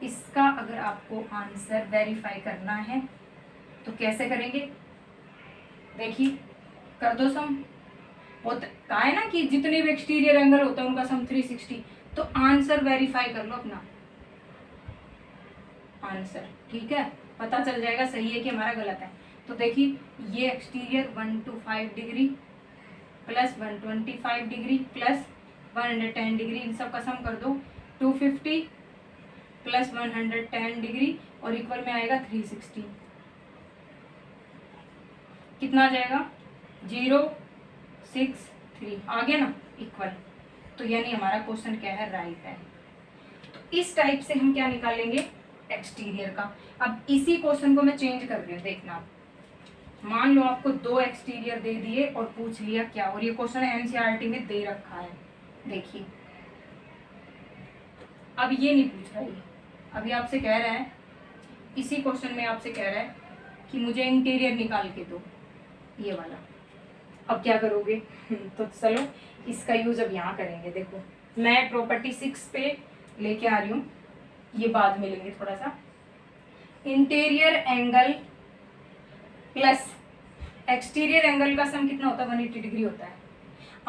इसका अगर आपको आंसर वेरीफाई करना है तो कैसे करेंगे, देखिए कर दो सम। कहा है ना कि जितने भी एक्सटीरियर एंगल होता है उनका सम 360, तो आंसर वेरीफाई कर लो अपना आंसर, ठीक है, पता चल जाएगा सही है कि हमारा गलत है। तो देखिए ये exterior 125 degree plus 125 degree plus 110 degree, इन सब का सम कर दो, 250 प्लस 110 डिग्री और इक्वल में आएगा 360, कितना आ जाएगा 063, आ गया ना इक्वल। तो यानी हमारा क्वेश्चन क्या है, राइट है। तो इस टाइप से हम क्या निकालेंगे, एक्सटीरियर का। अब इसी क्वेश्चन को मैं चेंज कर रही हूँ, देखना, मान लो आपको 2 एक्सटीरियर दे दिए और पूछ लिया क्या, और ये क्वेश्चन एनसीईआरटी में दे रखा है, देखिए अब ये नहीं पूछ रहा, ये अभी आपसे कह रहा है, इसी क्वेश्चन में आपसे कह रहा है कि मुझे इंटीरियर निकाल के दो, ये वाला। अब क्या करोगे तो चलो इसका यूज अब यहाँ करेंगे। देखो मैं प्रॉपर्टी 6 पे लेके आ रही हूँ, ये बाद में लेंगे थोड़ा सा। Interior angle plus exterior angle का सम कितना होता है, 180 डिग्री होता है।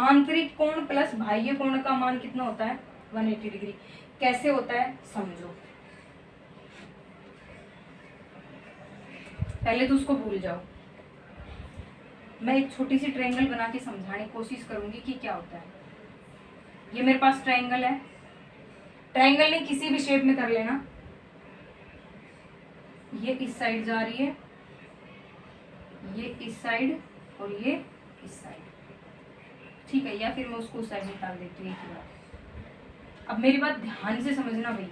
आंतरिक कोण प्लस बाह्य कोण का मान कितना होता है, 180 डिग्री। कैसे होता है समझो, पहले तो उसको भूल जाओ, मैं एक छोटी सी ट्रायंगल बना के समझाने की कोशिश करूंगी कि क्या होता है। ये मेरे पास ट्रायंगल है, ट्रायंगल नहीं किसी भी शेप में कर लेना। ये इस साइड जा रही है, ये इस साइड और ये इस साइड, ठीक है, या फिर मैं उसको उस साइड निकाल देती हूँ एक ही बार। अब मेरी बात ध्यान से समझना भाई।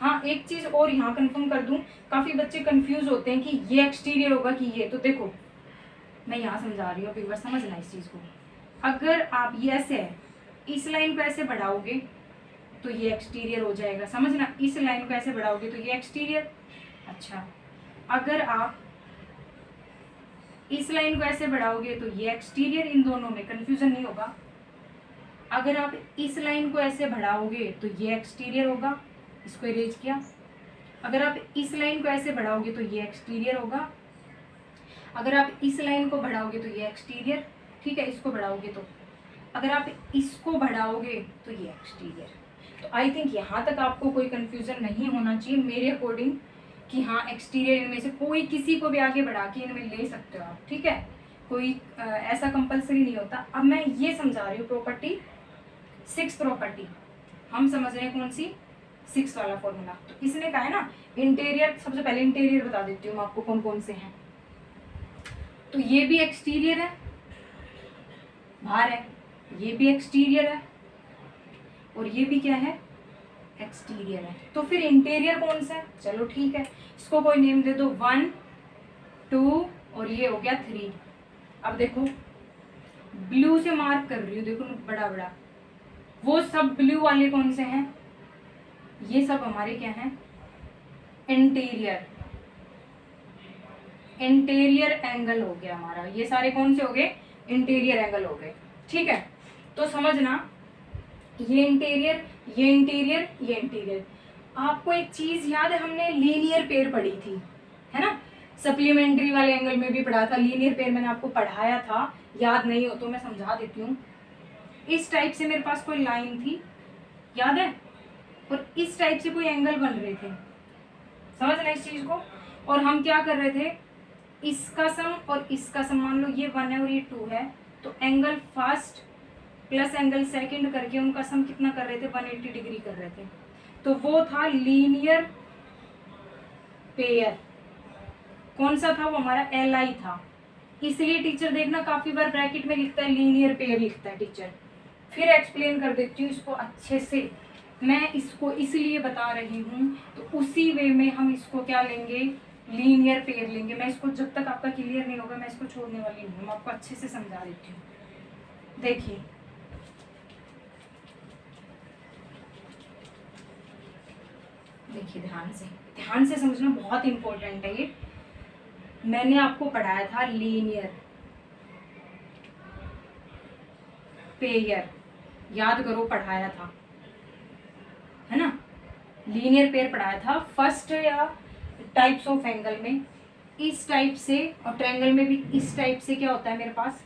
हाँ एक चीज और यहाँ कंफर्म कर दूं, काफी बच्चे कंफ्यूज होते हैं कि ये एक्सटीरियर होगा कि ये, तो देखो मैं यहाँ समझा रही हूँ, एक बार समझना इस चीज को। अगर आप ये ऐसे है, इस लाइन को ऐसे बढ़ाओगे तो ये एक्सटीरियर हो जाएगा, समझना, इस लाइन को ऐसे बढ़ाओगे तो ये एक्सटीरियर। अच्छा अगर आप इस लाइन को ऐसे बढ़ाओगे तो ये एक्सटीरियर, इन दोनों में कंफ्यूजन नहीं होगा। अगर आप इस लाइन को ऐसे बढ़ाओगे तो ये एक्सटीरियर होगा, इसको इरेज किया। अगर आप इस लाइन को ऐसे बढ़ाओगे तो ये एक्सटीरियर होगा, अगर आप इस लाइन को बढ़ाओगे तो ये एक्सटीरियर, ठीक है, इसको बढ़ाओगे तो, अगर आप इसको बढ़ाओगे तो ये एक्सटीरियर। तो आई थिंक यहाँ तक आपको कोई कंफ्यूजन नहीं होना चाहिए मेरे अकॉर्डिंग, कि हाँ एक्सटीरियर इनमें से कोई किसी को भी आगे बढ़ा के इनमें ले सकते हो आप, ठीक है, कोई ऐसा कंपलसरी नहीं होता। अब मैं ये समझा रही हूँ प्रॉपर्टी, 6 प्रॉपर्टी हम समझ रहे हैं, कौन सी, 6 वाला फॉर्मूला। तो इसने कहा है ना इंटीरियर, सबसे पहले इंटीरियर बता देती हूँ आपको कौन कौन से हैं। तो ये भी एक्सटीरियर है, बाहर है, ये भी एक्सटीरियर है, और ये भी क्या है, एक्सटीरियर है। तो फिर इंटीरियर कौन सा है, चलो ठीक है, इसको कोई नेम दे दो, 1 2 और ये हो गया 3। अब देखो ब्लू से मार्क कर रही हूँ, देखो बड़ा बड़ा, वो सब ब्लू वाले कौन से हैं, ये सब हमारे क्या हैं, इंटीरियर, इंटीरियर एंगल हो गया हमारा, ये सारे कौन से हो गए, इंटीरियर एंगल हो गए, ठीक है। तो समझना ये इंटीरियर, ये इंटीरियर, ये इंटीरियर। आपको एक चीज याद है, हमने लीनियर पेयर पढ़ी थी, है ना, सप्लीमेंट्री वाले एंगल में भी पढ़ा था लीनियर पेयर, मैंने आपको पढ़ाया था, याद नहीं हो तो मैं समझा देती हूँ। इस टाइप से मेरे पास कोई लाइन थी, याद है, और इस टाइप से कोई एंगल बन रहे थे, समझना इस चीज को। और हम क्या कर रहे थे, इसका सम और इसका सम, मान लो ये 1 है और ये 2 है, तो angle first plus angle second करके उनका सम कितना कर रहे थे, 180 डिग्री कर रहे थे। तो वो था लीनियर पेयर, कौन सा था वो, हमारा LI था। इसलिए टीचर देखना काफी बार ब्रैकेट में लिखता है लीनियर पेयर लिखता है टीचर। फिर एक्सप्लेन कर देती हूँ इसको अच्छे से, मैं इसको इसलिए बता रही हूँ, तो उसी वे में हम इसको क्या लेंगे, लीनियर पेयर लेंगे। मैं इसको जब तक आपका क्लियर नहीं होगा मैं इसको छोड़ने वाली नहीं हूँ, मैं आपको अच्छे से समझा देती हूँ। देखिए देखिए ध्यान से समझना, बहुत इंपॉर्टेंट है ये। मैंने आपको पढ़ाया था लीनियर पेयर, याद करो पढ़ाया था, है ना, लीनियर पेयर पढ़ाया था फर्स्ट या टाइप्स ऑफ एंगल में, इस टाइप से, और ट्रायंगल में भी इस टाइप से क्या होता है मेरे पास,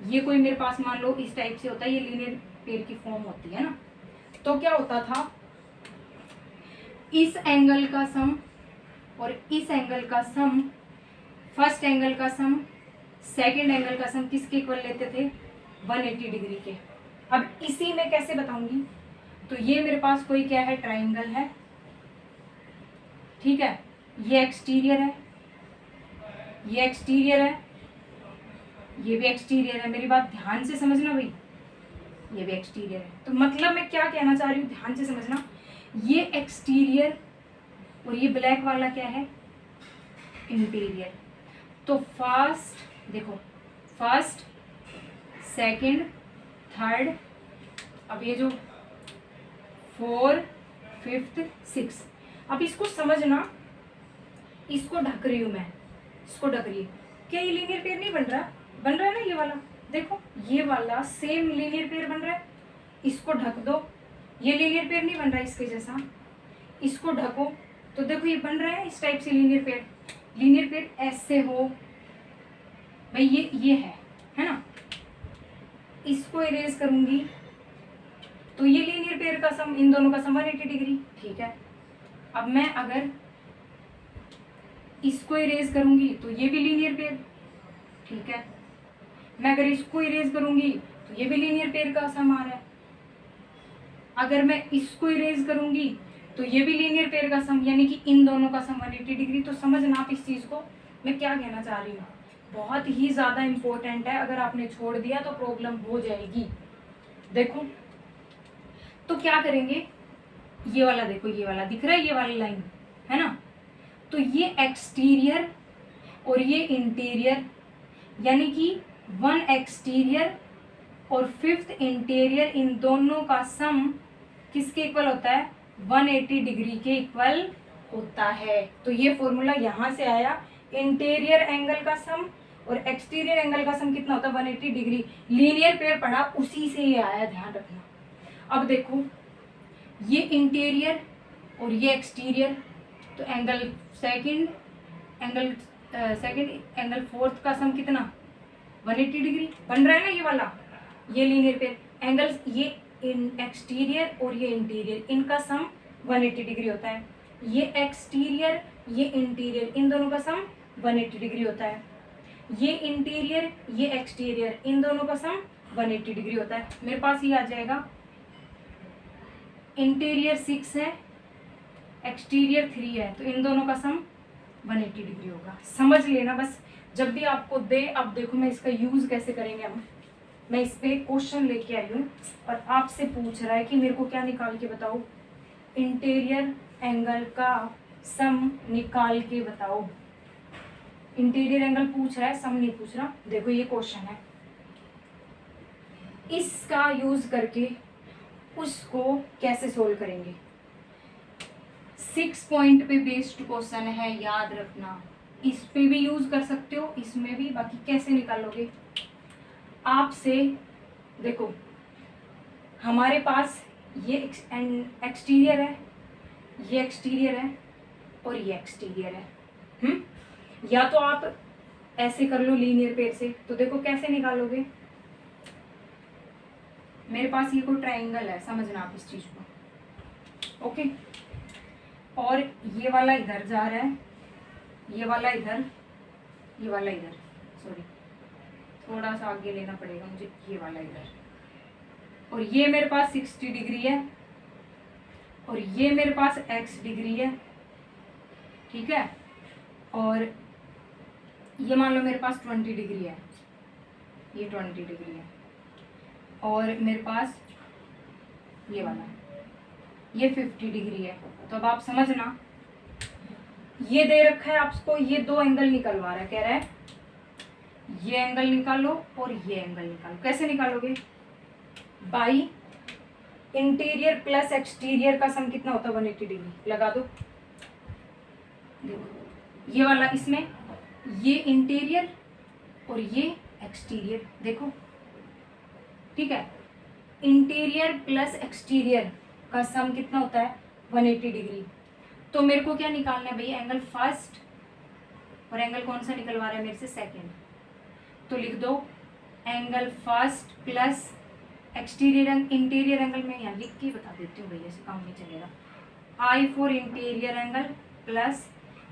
ये कोई मेरे पास मान लो इस टाइप से होता है, ये लीनियर पेयर की फॉर्म होती है ना। तो क्या होता था, इस एंगल का सम और इस एंगल का सम, फर्स्ट एंगल का सम सेकंड एंगल का सम किसके इक्वल लेते थे, 180 डिग्री के। अब इसी में कैसे बताऊंगी, तो ये मेरे पास कोई क्या है, ट्रायंगल है, ठीक है, ये एक्सटीरियर है, ये एक्सटीरियर है, ये भी एक्सटीरियर है, मेरी बात ध्यान से समझना भाई, ये भी एक्सटीरियर है। तो मतलब मैं क्या कहना चाह रही हूँ, ध्यान से समझना, ये एक्सटीरियर और ये ब्लैक वाला क्या है, इंटीरियर। तो फर्स्ट देखो, फर्स्ट सेकंड थर्ड, अब ये जो 4 5 6, अब इसको समझना, इसको ढक रही हूं मैं, इसको ढक रही है, क्या ये लीनियर पेयर नहीं बन रहा, बन रहा है ना, ये वाला देखो, ये वाला सेम लीनियर पेयर बन रहा है, इसको ढक दो, ये लीनियर पेयर नहीं बन रहा है इसके जैसा, इसको ढको तो देखो ये बन रहा है इस टाइप से लीनियर पेयर। लीनियर पेयर ऐसे हो भाई, ये है ना, इसको इरेज करूंगी तो ये लीनियर पेयर का सम, इन दोनों का सम 180 डिग्री, ठीक है। अब मैं अगर इसको इरेज करूंगी तो ये भी लीनियर पेयर, ठीक है। मैं अगर इसको इरेज करूंगी तो ये भी लीनियर पेयर का सम आ रहा है। अगर मैं इसको इरेज करूंगी तो ये भी लीनियर पेयर का सम, यानी कि इन दोनों का सम 180 डिग्री। तो समझना आप इस चीज को मैं क्या कहना चाह रही हूँ, बहुत ही ज्यादा इंपॉर्टेंट है। अगर आपने छोड़ दिया तो प्रॉब्लम हो जाएगी। देखो तो क्या करेंगे, ये वाला देखो, ये वाला दिख रहा है, ये वाली लाइन है ना, तो ये एक्सटीरियर और ये इंटीरियर, यानी कि 1 एक्सटीरियर और 5th इंटीरियर, इन दोनों का सम किसके इक्वल होता है, 180 डिग्री के इक्वल होता है। तो ये फॉर्मूला यहाँ से आया, इंटीरियर एंगल का सम और एक्सटीरियर एंगल का सम कितना होता है, 180 डिग्री। लीनियर पेयर पढ़ा उसी से ये आया, ध्यान रखना। अब देखो ये इंटीरियर और ये एक्सटीरियर, तो एंगल सेकंड, एंगल फोर्थ का सम कितना, 180 डिग्री बन रहा है ना ये वाला, ये लीनियर पेयर। एंगल्स ये एक्सटीरियर और ये इंटीरियर, इनका सम 180 डिग्री होता है। ये एक्सटीरियर ये इंटीरियर, इन दोनों का सम 180 डिग्री होता है। ये इंटीरियर ये एक्सटीरियर, इन दोनों का सम 180 डिग्री होता है। मेरे पास ये आ जाएगा, इंटीरियर 6 है, एक्सटीरियर 3 है, तो इन दोनों का सम 180 डिग्री होगा। समझ लेना बस, जब भी आपको दे। अब देखो मैं इसका यूज कैसे करेंगे हम। मैं इस पे क्वेश्चन लेके आई हूँ और आपसे पूछ रहा है कि मेरे को क्या निकाल के बताओ, इंटीरियर एंगल का सम निकाल के बताओ। इंटीरियर एंगल पूछ रहा है, सम नहीं पूछ रहा। देखो ये क्वेश्चन है, इसका यूज करके उसको कैसे सोल्व करेंगे। 6 पॉइंट पे बेस्ड क्वेश्चन है, याद रखना। इस पे भी यूज कर सकते हो, इसमें भी। बाकी कैसे निकालोगे आपसे, देखो हमारे पास ये एक्सटीरियर है, ये एक्सटीरियर है और ये एक्सटीरियर है। या तो आप ऐसे कर लो लीनियर पेयर से, तो देखो कैसे निकालोगे। मेरे पास ये कोई ट्रायंगल है, समझना आप इस चीज को, ओके। और ये वाला इधर जा रहा है, ये वाला इधर, ये वाला इधर, सॉरी थोड़ा सा आगे लेना पड़ेगा मुझे, ये वाला इधर। और ये मेरे पास 60 डिग्री है और ये मेरे पास x डिग्री है, ठीक है। और ये मान लो मेरे पास 20 डिग्री है, ये 20 डिग्री है। और मेरे पास ये वाला ये 50 डिग्री है। तो अब आप समझना, ये दे रखा है आपको, ये दो एंगल निकलवा रहा है, कह रहा है ये एंगल निकालो और ये एंगल निकालो। कैसे निकालोगे, बाई इंटीरियर प्लस एक्सटीरियर का सम कितना होता है, 180 डिग्री लगा दो। देखो ये वाला, इसमें ये इंटीरियर और ये एक्सटीरियर, देखो ठीक है। इंटीरियर प्लस एक्सटीरियर का सम कितना होता है, 180 डिग्री। तो मेरे को क्या निकालना है भाई, एंगल फर्स्ट, और एंगल कौन सा निकलवा रहा है मेरे से, सेकंड। तो लिख दो angle first plus exterior interior angle में यहाँ लिख के बता देती हूँ भैया, ऐसे काम नहीं चलेगा। I for interior angle plus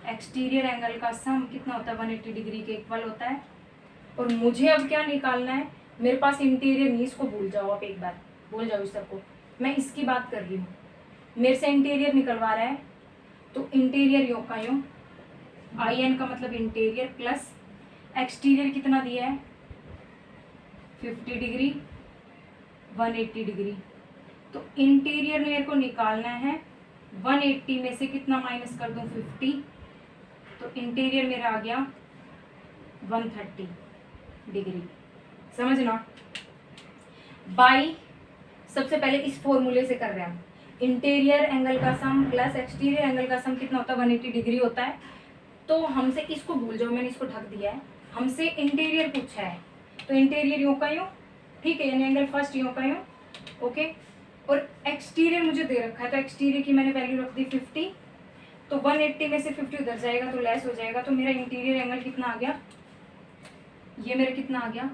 exterior angle का सम कितना होता है, 180 डिग्री के इक्वल होता है। और मुझे अब क्या निकालना है, मेरे पास इंटीरियर नहीं, इसको भूल जाओ आप, एक बार भूल जाओ इस सबको। मैं इसकी बात कर रही हूँ, मेरे से इंटीरियर निकलवा रहा है, तो इंटीरियर यूं का यूं, आई एन का मतलब इंटीरियर प्लस एक्सटीरियर कितना दिया है, 50 डिग्री 180 डिग्री। तो इंटीरियर मेरे को निकालना है, 180 में से कितना माइनस कर दूं, 50। तो इंटीरियर मेरा आ गया 130 डिग्री। समझना, बाई सबसे पहले इस फॉर्मूले से कर रहे हैं हम, इंटीरियर एंगल का सम प्लस एक्सटीरियर एंगल का सम कितना होता है, 180 डिग्री होता है। तो हमसे इसको भूल जाओ, मैंने इसको ढक दिया है। हमसे इंटीरियर पूछा है, तो इंटीरियर यूं का यूं, ठीक है, यानी एंगल फर्स्ट यूं का यूं, ओके। और एक्सटीरियर मुझे दे रखा है, तो एक्सटीरियर की मैंने वैल्यू रख दी 50। तो 180 में से 50 उधर जाएगा तो लेस हो जाएगा। तो मेरा इंटीरियर एंगल कितना आ गया, ये मेरा कितना आ गया,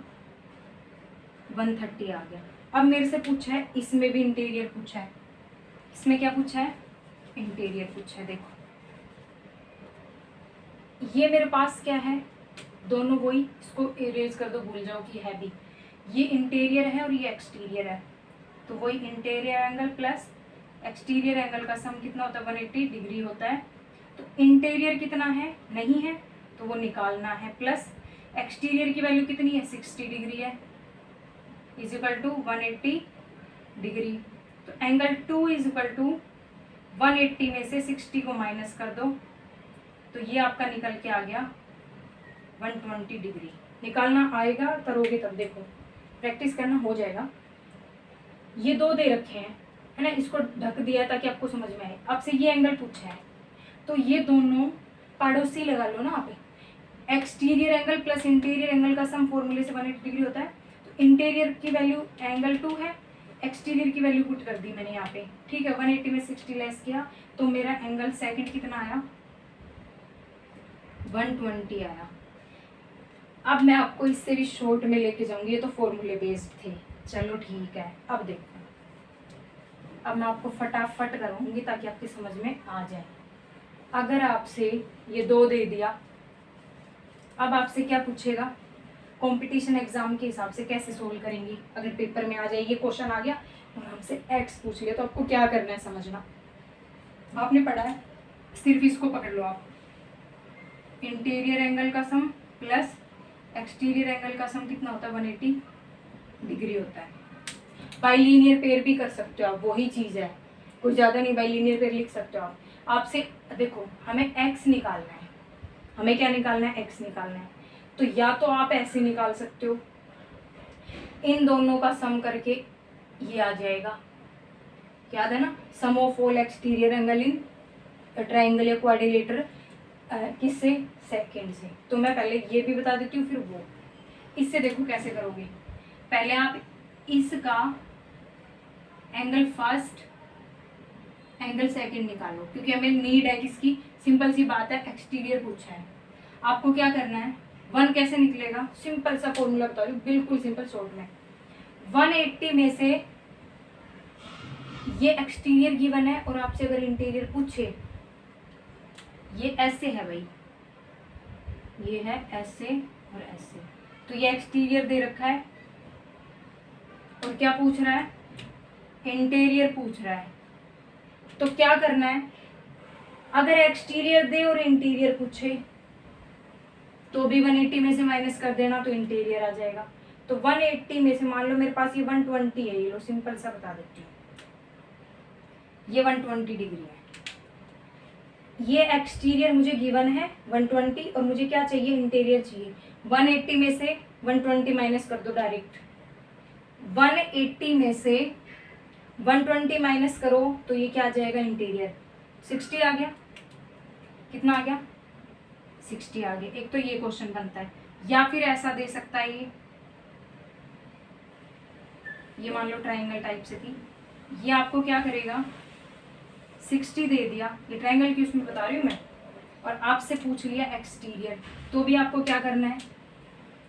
130 आ गया। अब मेरे से पूछा है, इसमें भी इंटीरियर पूछा है, इसमें क्या पूछा है, इंटीरियर पूछा है। देखो ये मेरे पास क्या है, दोनों वही, इसको इरेज कर दो, भूल जाओ कि है भी। ये इंटीरियर है और ये एक्सटीरियर है, तो वही interior angle plus exterior angle का सम कितना होता है 180 डिग्री होता है। तो इंटीरियर कितना है नहीं है तो वो निकालना है, प्लस एक्सटीरियर की वैल्यू कितनी है 60 डिग्री है, इज इक्वल टू 180 डिग्री। तो एंगल 2 इज इक्वल टू 180 में से 60 को माइनस कर दो तो ये आपका निकल के आ गया 120 डिग्री। निकालना आएगा करोगे तब, देखो प्रैक्टिस करना हो जाएगा। ये दो दे रखे हैं है ना, इसको ढक दिया ताकि आपको समझ में आए। आपसे ये एंगल पूछा है तो ये दोनों पड़ोसी लगा लो ना आप। Exterior angle plus interior angle का सम फॉर्मूले से 180 डिग्री होता है। तो इंटीरियर की वैल्यू एंगल 2 है, एक्सटीरियर की वैल्यू पुट कर दी मैंने यहाँ पे, ठीक है। 180 में 60 लेस किया तो मेरा एंगल सेकंड कितना आया 120 आया। अब मैं आपको इससे भी शॉर्ट में लेके जाऊंगी, ये तो फॉर्मूले बेस्ड थे, चलो ठीक है। अब देखो, अब मैं आपको फटाफट कराऊंगी ताकि आपकी समझ में आ जाए। अगर आपसे ये 2 दे दिया, अब आपसे क्या पूछेगा, कंपटीशन एग्जाम के हिसाब से कैसे सोल्व करेंगी। अगर पेपर में आ जाए ये क्वेश्चन आ गया और हमसे एक्स पूछ लिया तो आपको क्या करना है समझना। आपने पढ़ा है, सिर्फ इसको पकड़ लो आप। इंटीरियर एंगल का सम प्लस एक्सटीरियर एंगल का सम कितना होता है 180 डिग्री होता है। बाइलिनियर पेयर भी कर सकते हो आप, वही चीज़ है, कोई ज़्यादा नहीं, बाइलिनियर पेयर लिख सकते हो आप। आपसे देखो हमें x निकालना है, हमें क्या निकालना है x निकालना है। तो या तो आप ऐसे निकाल सकते हो, इन दोनों का सम करके ये आ जाएगा, याद है ना, sum of all exterior angle in triangle या क्वाड्रिलेटरल, किससे सेकंड से। तो मैं पहले ये भी बता देती हूँ फिर वो। इससे देखो कैसे करोगे, पहले आप इसका एंगल फर्स्ट एंगल सेकंड निकालो, क्योंकि हमें नीड है किसकी, सिंपल सी बात है, एक्सटीरियर पूछा है। आपको क्या करना है, 1 कैसे निकलेगा, सिंपल सा फॉर्मूला बता रही हूँ, बिल्कुल सिंपल शॉर्ट में। 180 में से ये एक्सटीरियर गिवन है और आपसे अगर इंटीरियर पूछे, ये ऐसे है भाई, ये है ऐसे और ऐसे, तो ये एक्सटीरियर दे रखा है और क्या पूछ रहा है, इंटीरियर पूछ रहा है। तो क्या करना है, अगर एक्सटीरियर दे और इंटीरियर पूछे तो भी 180 में से माइनस कर देना तो इंटीरियर आ जाएगा। तो 180 में से मान लो मेरे पास ये 120 है, ये लो सिंपल सा बता देती हूँ, ये 120 डिग्री है। ये एक्सटीरियर मुझे गिवन है 120 और मुझे क्या चाहिए, इंटीरियर चाहिए। 180 में से 120 माइनस कर दो डायरेक्ट, 180 में से 120 माइनस करो तो ये क्या आ जाएगा, इंटीरियर 60 आ गया। कितना आ गया, 60 आ गया। एक तो ये क्वेश्चन बनता है, या फिर ऐसा दे सकता है, ये मान लो ट्राइंगल टाइप से थी, ये आपको क्या करेगा 60 दे दिया, ये ट्राइंगल की उसमें बता रही हूँ मैं, और आपसे पूछ लिया एक्सटीरियर, तो भी आपको क्या करना है,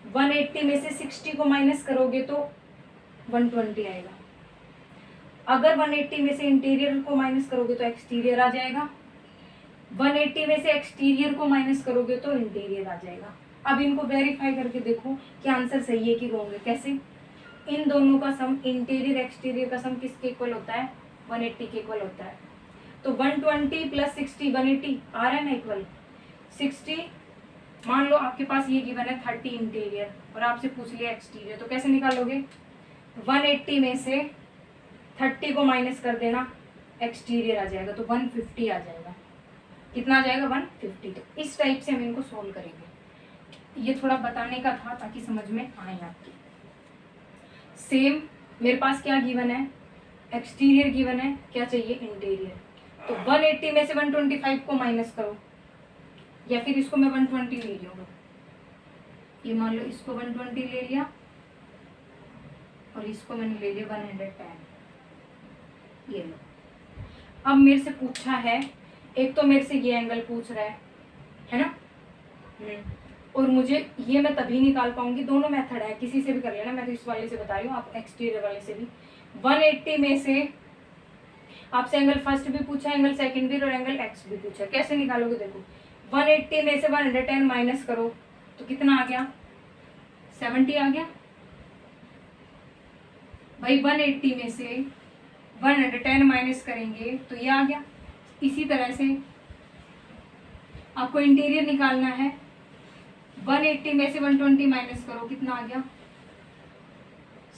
180 में से 60 को माइनस करोगे तो 120 आएगा। अगर 180 में से इंटीरियर को माइनस करोगे तो एक्सटीरियर आ जाएगा, 180 में से एक्सटीरियर को माइनस करोगे तो इंटीरियर आ जाएगा। अब इनको वेरीफाई करके देखो कि आंसर सही है कि रॉन्ग है। कैसे, इन दोनों का सम, इंटीरियर एक्सटीरियर का सम किसके इक्वल होता है, 180 के इक्वल होता है। तो 120 प्लस 60 180 आ रहा है ना इक्वल 60। मान लो आपके पास ये गिवन है 30 इंटीरियर और आपसे पूछ लिया एक्सटीरियर, तो कैसे निकालोगे, 180 में से 30 को माइनस कर देना, एक्सटीरियर आ जाएगा, तो 150 आ जाएगा। कितना आ जाएगा, 150। तो इस टाइप से हम इनको सोल्व करेंगे। ये थोड़ा बताने का था ताकि समझ में आए आपकी। सेम मेरे पास क्या गिवन है, एक्सटीरियर गिवन है, क्या चाहिए, इंटीरियर। तो 180 में से 125 को माइनस करो, या फिर इसको मैं 120 ले लूँगा, ये मान लो इसको 120 ले लिया और इसको मैंने ले लिया 110, ये लो। अब मेरे से पूछा है, एक तो मेरे से ये एंगल पूछ रहा है ना, और मुझे ये मैं तभी निकाल पाऊंगी, दोनों मेथड है, किसी से भी कर लेना, मैं तो इस वाले से बता रही हूँ, आप एक्सटीरियर वाले से भी। 180 में से आपसे एंगल फर्स्ट भी पूछा, एंगल सेकंड भी, और एंगल एक्स भी पूछा। कैसे निकालोगे, देखो 180 में से 110 माइनस करो तो कितना आ गया, 70 आ गया। भाई 180 में से 110 माइनस करेंगे तो ये आ गया। इसी तरह से आपको इंटीरियर निकालना है, 180 में से 120 माइनस करो, कितना आ गया,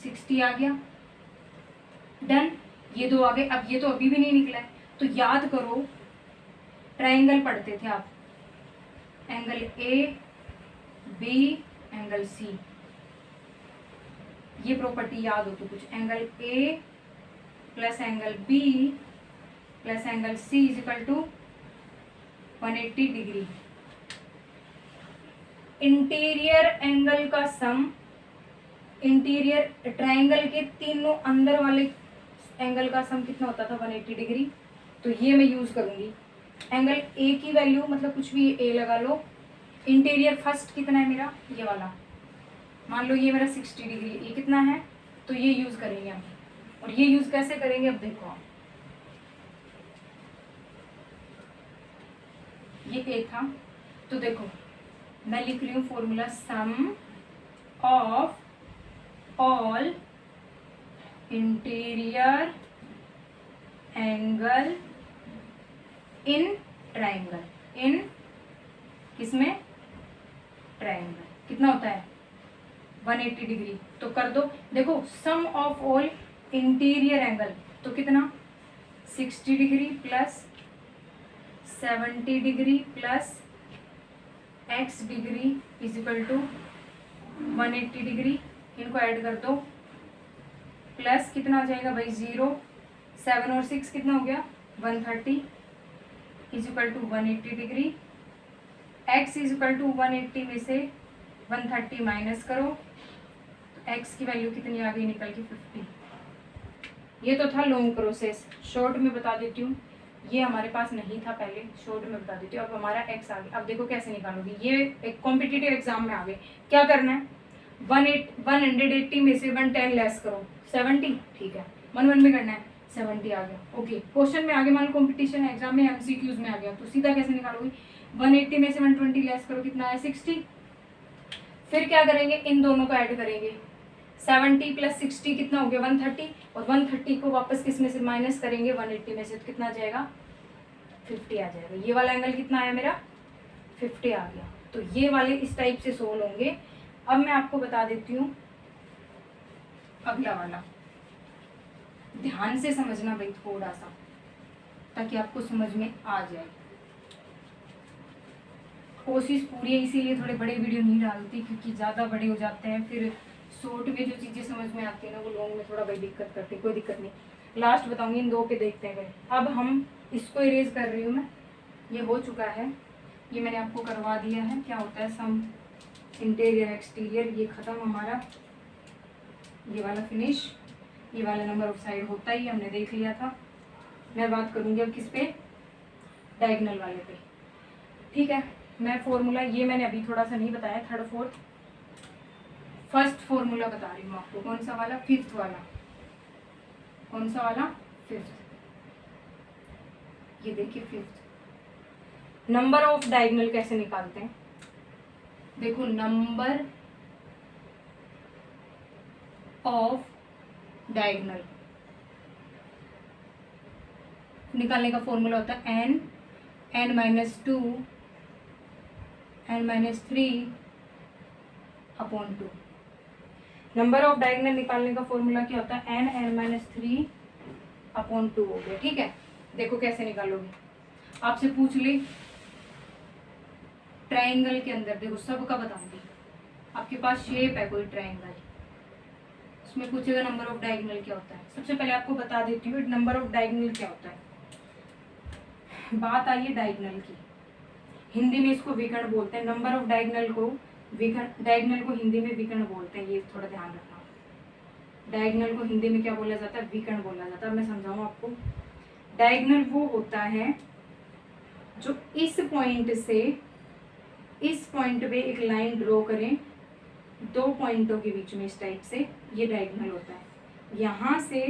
60 आ गया। डन, ये दो आ गए। अब ये तो अभी भी नहीं निकला है, तो याद करो ट्रायंगल पढ़ते थे आप, angle A B angle C, ये प्रॉपर्टी याद हो तो कुछ, angle A plus angle B plus angle C is equal to 180 degree. Interior angle का सम, इंटीरियर ट्रायंगल के तीनों अंदर वाले एंगल का सम कितना होता था, 180 डिग्री। तो ये मैं यूज करूंगी। एंगल ए की वैल्यू मतलब कुछ भी ए लगा लो, इंटीरियर फर्स्ट कितना है मेरा, ये वाला, मान लो ये मेरा 60 डिग्री, ये कितना है, तो ये यूज करेंगे हम। और ये यूज कैसे करेंगे, अब देखो आप, ये ए था, तो देखो मैं लिख रही हूँ formula, sum of all interior angle in triangle, in किसमें, ट्रायंगल, कितना होता है 180 डिग्री। तो कर दो, देखो sum of all interior angle तो कितना, 60 degree plus 70 degree plus x degree is equal to 180 degree, इनको ऐड कर दो, प्लस कितना आ जाएगा भाई 0, 7 और 6 कितना हो गया 130 is equal to 180 degree. x is equal to 180 में से 130 माइनस करो, तो x की वैल्यू कितनी आ गई निकल के 50। ये तो था लॉन्ग प्रोसेस, शॉर्ट में बता देती हूँ, ये हमारे पास नहीं था पहले, शॉर्ट में बता देती हूँ। अब हमारा x आ गया, अब देखो कैसे निकालोगे, ये एक कॉम्पिटिटिव एग्जाम में आ गए। क्या करना है, 180 में से 110 लेस करो, 70, ठीक है, 1 में करना है, 70 आ गया। ओके, क्वेश्चन में आगे मान लो कॉम्पिटिशन एग्जाम में MCQs में आ गया, तो सीधा कैसे निकालोगे, 180 में से 120 लेस करो, कितना है 60। फिर क्या करेंगे, इन दोनों को ऐड करेंगे, 70 प्लस 60 कितना हो गया 130, और 130 को वापस किस में से माइनस करेंगे 180 में से, तो कितना आ जाएगा 50 आ जाएगा। ये वाला एंगल कितना आया मेरा 50 आ गया। तो ये वाले इस टाइप से सोल्व होंगे। अब मैं आपको बता देती हूँ अगला वाला, ध्यान से समझना भाई थोड़ा सा, ताकि आपको समझ में आ जाए। कोशिश पूरी है, इसीलिए थोड़े बड़े वीडियो नहीं डालती, क्योंकि ज़्यादा बड़े हो जाते हैं, फिर शॉर्ट में जो चीज़ें समझ में आती है ना वो लॉन्ग में थोड़ा भाई दिक्कत करती है। कोई दिक्कत नहीं, लास्ट बताऊंगी, इन दो पे देखते हैं। अब हम इसको इरेज कर रही हूँ मैं, ये हो चुका है, ये मैंने आपको करवा दिया है। क्या होता है सम इंटीरियर एक्सटीरियर, ये ख़त्म हमारा, ये वाला फिनिश, ये वाला नंबर ऑफ साइड होता ही हमने देख लिया था। मैं बात करूँगी अब किस पे, डायगोनल वाले पे, ठीक है। मैं फॉर्मूला, ये मैंने अभी थोड़ा सा नहीं बताया, थर्ड फोर्थ, फर्स्ट फॉर्मूला बता रही हूँ आपको, कौन सा वाला, फिफ्थ वाला, कौन सा वाला, फिफ्थ, ये देखिए फिफ्थ। नंबर ऑफ डायगोनल कैसे निकालते हैं, देखो नंबर ऑफ डायगोनल निकालने का फॉर्मूला होता है n -2 n-3 upon 2। Number of diagonal निकालने का फॉर्मूला क्या होता है, n-3 अपॉन 2 हो गया, ठीक है। देखो कैसे निकालोगे, आपसे पूछ ले ट्रायंगल के अंदर, देखो सबका बताऊंगी, आपके पास शेप है कोई ट्रायंगल, उसमें पूछेगा नंबर ऑफ डायगोनल क्या होता है। सबसे पहले आपको बता देती हूँ नंबर ऑफ डायगोनल क्या होता है। बात आई है डायगोनल की, हिंदी में इसको विकर्ण बोलते हैं। नंबर ऑफ डायगोनल को विकर्ण, डायगोनल को हिंदी में विकर्ण बोलते हैं, ये थोड़ा ध्यान रखना। डायगोनल को हिंदी में क्या बोला जाता है, विकर्ण बोला जाता है। मैं समझाऊँ आपको, डायगोनल वो होता है जो इस पॉइंट से इस पॉइंट पे एक लाइन ड्रॉ करें, दो पॉइंटों के बीच में, इस टाइप से, ये डायगोनल होता है। यहाँ से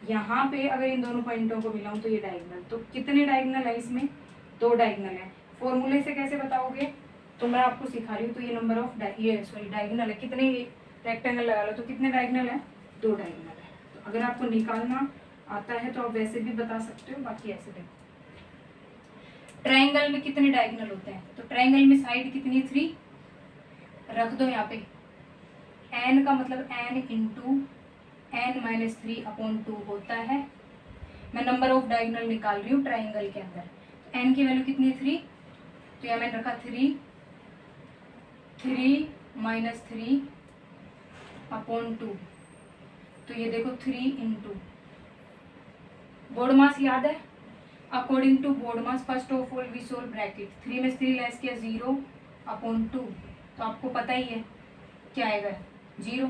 यहाँ पे अगर इन दोनों पॉइंटों को मिलाऊं तो ये डायगोनल। तो कितने डायगोनल है इसमें, दो डायगोनल है। फॉर्मूले से कैसे बताओगे, तो मैं आपको सिखा रही हूँ। तो ये नंबर ऑफ डायगोनल है, कितने रेक्टेंगल लगा लो, तो कितने डायगोनल है 2 डायगोनल है। तो अगर आपको निकालना आता है तो आप वैसे भी बता सकते हो, बाकी ऐसे देखो। ट्रायंगल में कितने डायगोनल होते हैं? तो ट्रायंगल में साइड कितनी है? 3 रख दो यहाँ पे। n का मतलब n इंटू n-3/2 होता है। मैं नंबर ऑफ डायगोनल निकाल रही हूँ ट्रायंगल के अंदर। तो n की वैल्यू कितनी है? 3। तो यहाँ मैंने रखा 3 -3/2। तो ये देखो 3 इंटू बोर्ड मास याद है, according to BODMAS first of all we solve bracket. 3 में 3 लेस किया 0/2। तो आपको पता ही है क्या आएगा, 0।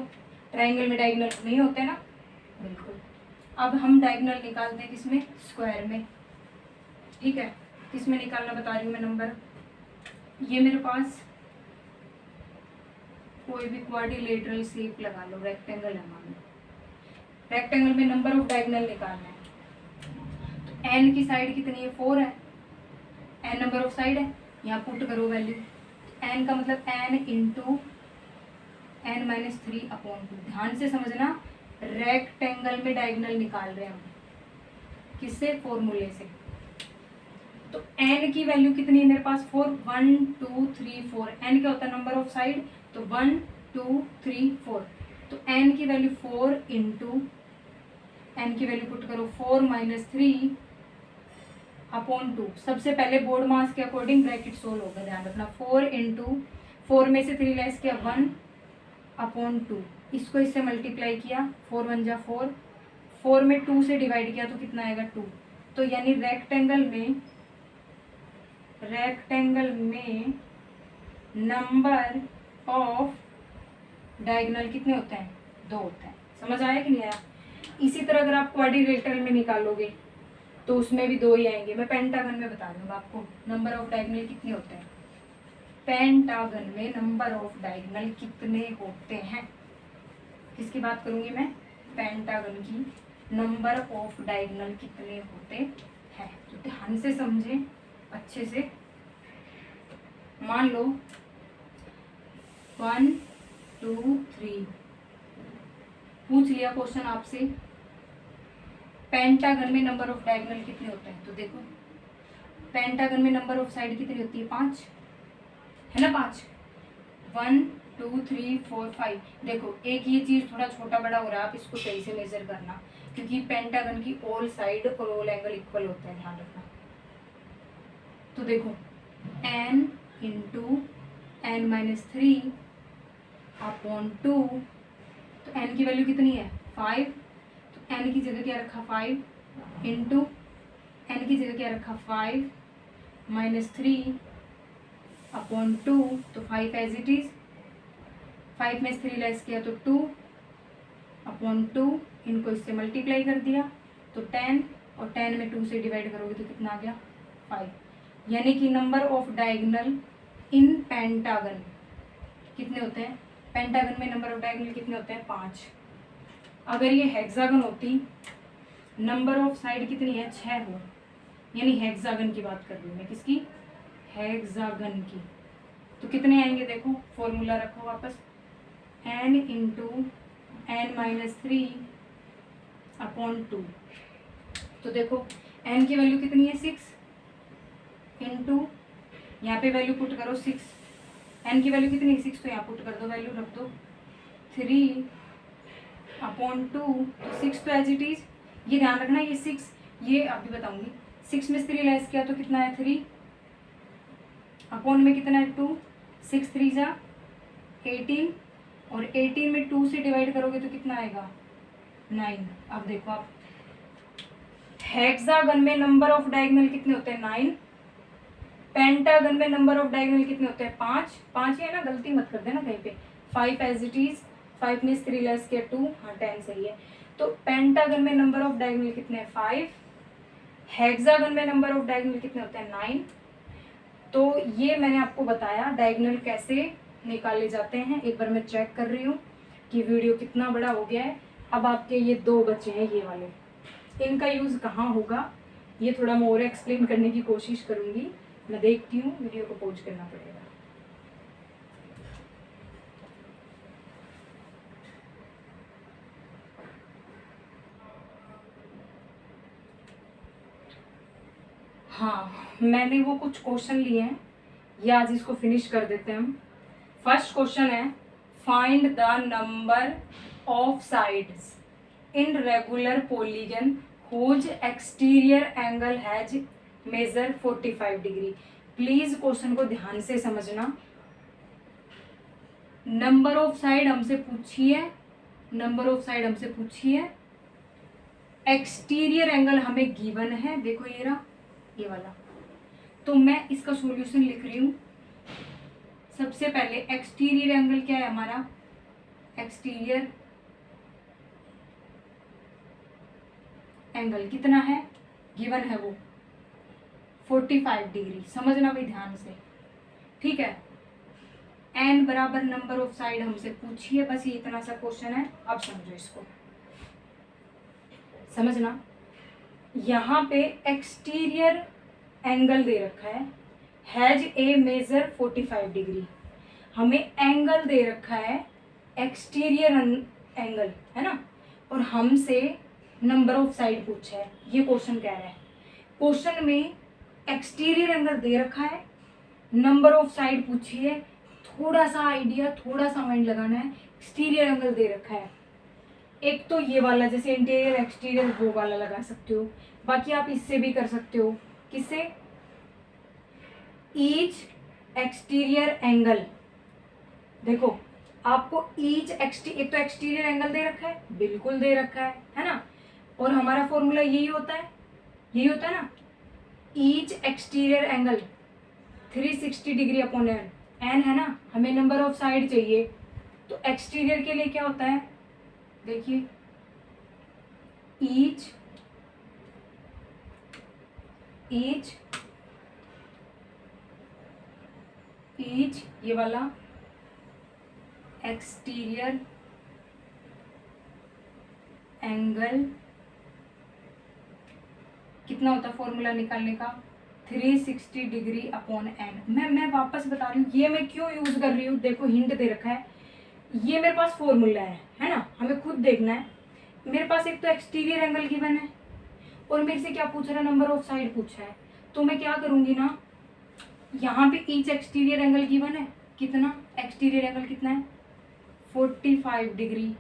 ट्रायंगल में डायगोनल नहीं होते ना, बिल्कुल। अब हम डायगोनल निकालते हैं किसमें? स्क्वायर में, ठीक है। किसमें निकालना बता रही हूँ मैं नंबर। ये मेरे पास कोई भी क्वाड्रिलेटरल शेप लगा लो, रेक्टेंगल है मान लो। रेक्टेंगल में नंबर ऑफ डायगोनल निकालना है। तो n की साइड कितनी है? 4 है। n नंबर ऑफ साइड है, यहाँ पुट करो वैल्यू। n का मतलब n इंटू n-3/2। ध्यान से समझना, रेक्टेंगल में डायगोनल निकाल रहे हैं हम, किससे? फॉर्मूले से। तो n की वैल्यू कितनी है मेरे पास? 4। 1 2 3 4। n क्या होता है? Number of side. तो 1 2 3 4। तो n की वैल्यू 4 इंटू n की वैल्यू पुट करो 4-3/2। सबसे पहले बोर्ड मास के अकॉर्डिंग ब्रैकेट सोल्व होगा, ध्यान रखना। 4 इंटू 4 में से 3 लेस किया 1/2। इसको इससे मल्टीप्लाई किया, 4 1 जा 4। 4 में 2 से डिवाइड किया तो कितना आएगा? 2। तो यानी रेक्टेंगल में नंबर ऑफ डायगोनल कितने होते हैं? 2 होते हैं। समझ आया कि नहीं आया? इसी तरह अगर आप क्वाड्रिलेटरल में निकालोगे तो उसमें भी 2 ही आएंगे। मैं पेंटागन में बता दूंगा आपको नंबर ऑफ डायगोनल कितने होते हैं। पेंटागन में नंबर ऑफ डायगोनल कितने होते हैं, किसकी बात करूंगी मैं? पेंटागन की नंबर ऑफ डायगोनल कितने होते हैं। तो ध्यान से समझें अच्छे से। मान लो 1 2 3 पूछ लिया क्वेश्चन आपसे, पेंटागन में नंबर ऑफ डायगोनल कितने होते हैं। तो देखो पेंटागन में नंबर ऑफ साइड कितनी होती है? 5 है ना, 5। 1 2 3 4 5। देखो एक ये चीज थोड़ा छोटा बड़ा हो रहा है, आप इसको सही से मेजर करना, क्योंकि पेंटागन की ऑल साइड और ऑल एंगल इक्वल होते हैं, ध्यान रखना। तो देखो n इंटू n-3/2। तो n की वैल्यू कितनी है? 5। तो n की जगह क्या रखा? 5 इंटू n की जगह क्या रखा? 5 -3/2। तो 5 एज इट इज। 5 में 3 लेस किया तो 2/2। इनको इससे मल्टीप्लाई कर दिया तो 10, और 10 में 2 से डिवाइड करोगे तो कितना आ गया? 5। यानी कि number of diagonal in pentagon कितने होते हैं? पेंटागन में नंबर ऑफ डायगोनल कितने होते हैं? 5। अगर ये हेक्सागन होती, नंबर ऑफ साइड कितनी है? 6 हो, यानी हेक्सागन की बात कर रही हूँ मैं। किसकी? हेक्सागन की। तो कितने आएंगे? देखो फॉर्मूला रखो वापस, n इंटू n-3/2। तो देखो n की वैल्यू कितनी है? 6 इंटू यहाँ पे वैल्यू पुट करो 6। n की वैल्यू कितनी है? 6। तो यहाँ पुट कर दो, वैल्यू रख दो 3/2। तो 6 तो एज इट इज। ये ध्यान रखना, ये 6, ये अभी बताऊंगी। 6 में 3 लेस किया तो कितना है? 3 अपॉन में कितना है? 2। 6 3 जा 18, और 18 में 2 से डिवाइड करोगे तो कितना आएगा? 9। अब देखो आप, हेक्सागन में नंबर ऑफ डायगोनल कितने होते हैं? 9। पेंटागन में नंबर ऑफ डायगोनल कितने होते हैं? 5। 5 है ना, गलती मत कर देना कहीं पे। 5 एज इट इज। 5 में 3 लेस किया 2, हाँ 10 सही है। तो पेंटागन में नंबर ऑफ डायगोनल कितने हैं? 5। हेक्सागन में नंबर ऑफ डायगोनल कितने होते हैं? 9। तो ये मैंने आपको बताया डायगोनल कैसे निकाले जाते हैं। एक बार मैं चेक कर रही हूँ कि वीडियो कितना बड़ा हो गया है। अब आपके ये 2 बचे हैं, ये वाले, इनका यूज़ कहाँ होगा ये थोड़ा मैं और एक्सप्लेन करने की कोशिश करूँगी। मैं देखती हूँ, वीडियो को पॉज करना पड़ेगा। हाँ, मैंने वो कुछ क्वेश्चन लिए हैं, ये आज इसको फिनिश कर देते हैं हम। फर्स्ट क्वेश्चन है, find the number of sides in regular polygon whose exterior angle has measure 45 degree. Please question को ध्यान से समझना। नंबर ऑफ साइड हमसे पूछी है, नंबर ऑफ साइड हमसे पूछी है, एक्सटीरियर एंगल हमें गिवन है, देखो ये रहा, ये वाला। तो मैं इसका सॉल्यूशन लिख रही हूं। सबसे पहले एक्सटीरियर एंगल क्या है हमारा, एक्सटीरियर एंगल कितना है, गिवन है वो 45 डिग्री। समझना भाई ध्यान से, ठीक है। एन बराबर नंबर ऑफ साइड हमसे पूछी है, बस ये इतना सा क्वेश्चन है। अब समझो इसको, समझना। यहाँ पे एक्सटीरियर एंगल दे रखा है, हैज ए मेजर 45 डिग्री। हमें एंगल दे रखा है एक्सटीरियर एंगल, है ना, और हमसे नंबर ऑफ साइड पूछा है। ये क्वेश्चन कह रहा है, क्वेश्चन में एक्सटीरियर एंगल दे रखा है, नंबर ऑफ साइड पूछी है। थोड़ा सा आइडिया, थोड़ा सा माइंड लगाना है। एक्सटीरियर एंगल दे रखा है, एक तो ये वाला, जैसे इंटीरियर एक्सटीरियर वो वाला लगा सकते हो, बाकी आप इससे भी कर सकते हो। किससे, ईच एक्सटीरियर एंगल। देखो आपको ईच एक तो एक्सटीरियर एंगल दे रखा है, बिल्कुल दे रखा है ना, और हमारा फॉर्मूला यही होता है, यही होता है ना, each exterior angle 360 degree upon N. N है ना, हमें नंबर ऑफ साइड चाहिए, तो एक्सटीरियर के लिए क्या होता है, देखिए ईच ये वाला एक्सटीरियर एंगल कितना होता है फॉर्मूला निकालने का, 360 डिग्री अपॉन एन। मैं वापस बता रही हूँ, ये मैं क्यों यूज कर रही हूँ, देखो हिंट दे रखा है, ये मेरे पास फॉर्मूला है ना, हमें खुद देखना है। मेरे पास एक तो एक्सटीरियर एंगल गिवन है, और मेरे से क्या पूछ रहा है, नंबर ऑफ साइड पूछा है। तो मैं क्या करूंगी ना, यहाँ पे ईच एक्सटीरियर एंगल गिवन है, कितना एक्सटीरियर एंगल कितना है, 45 डिग्री,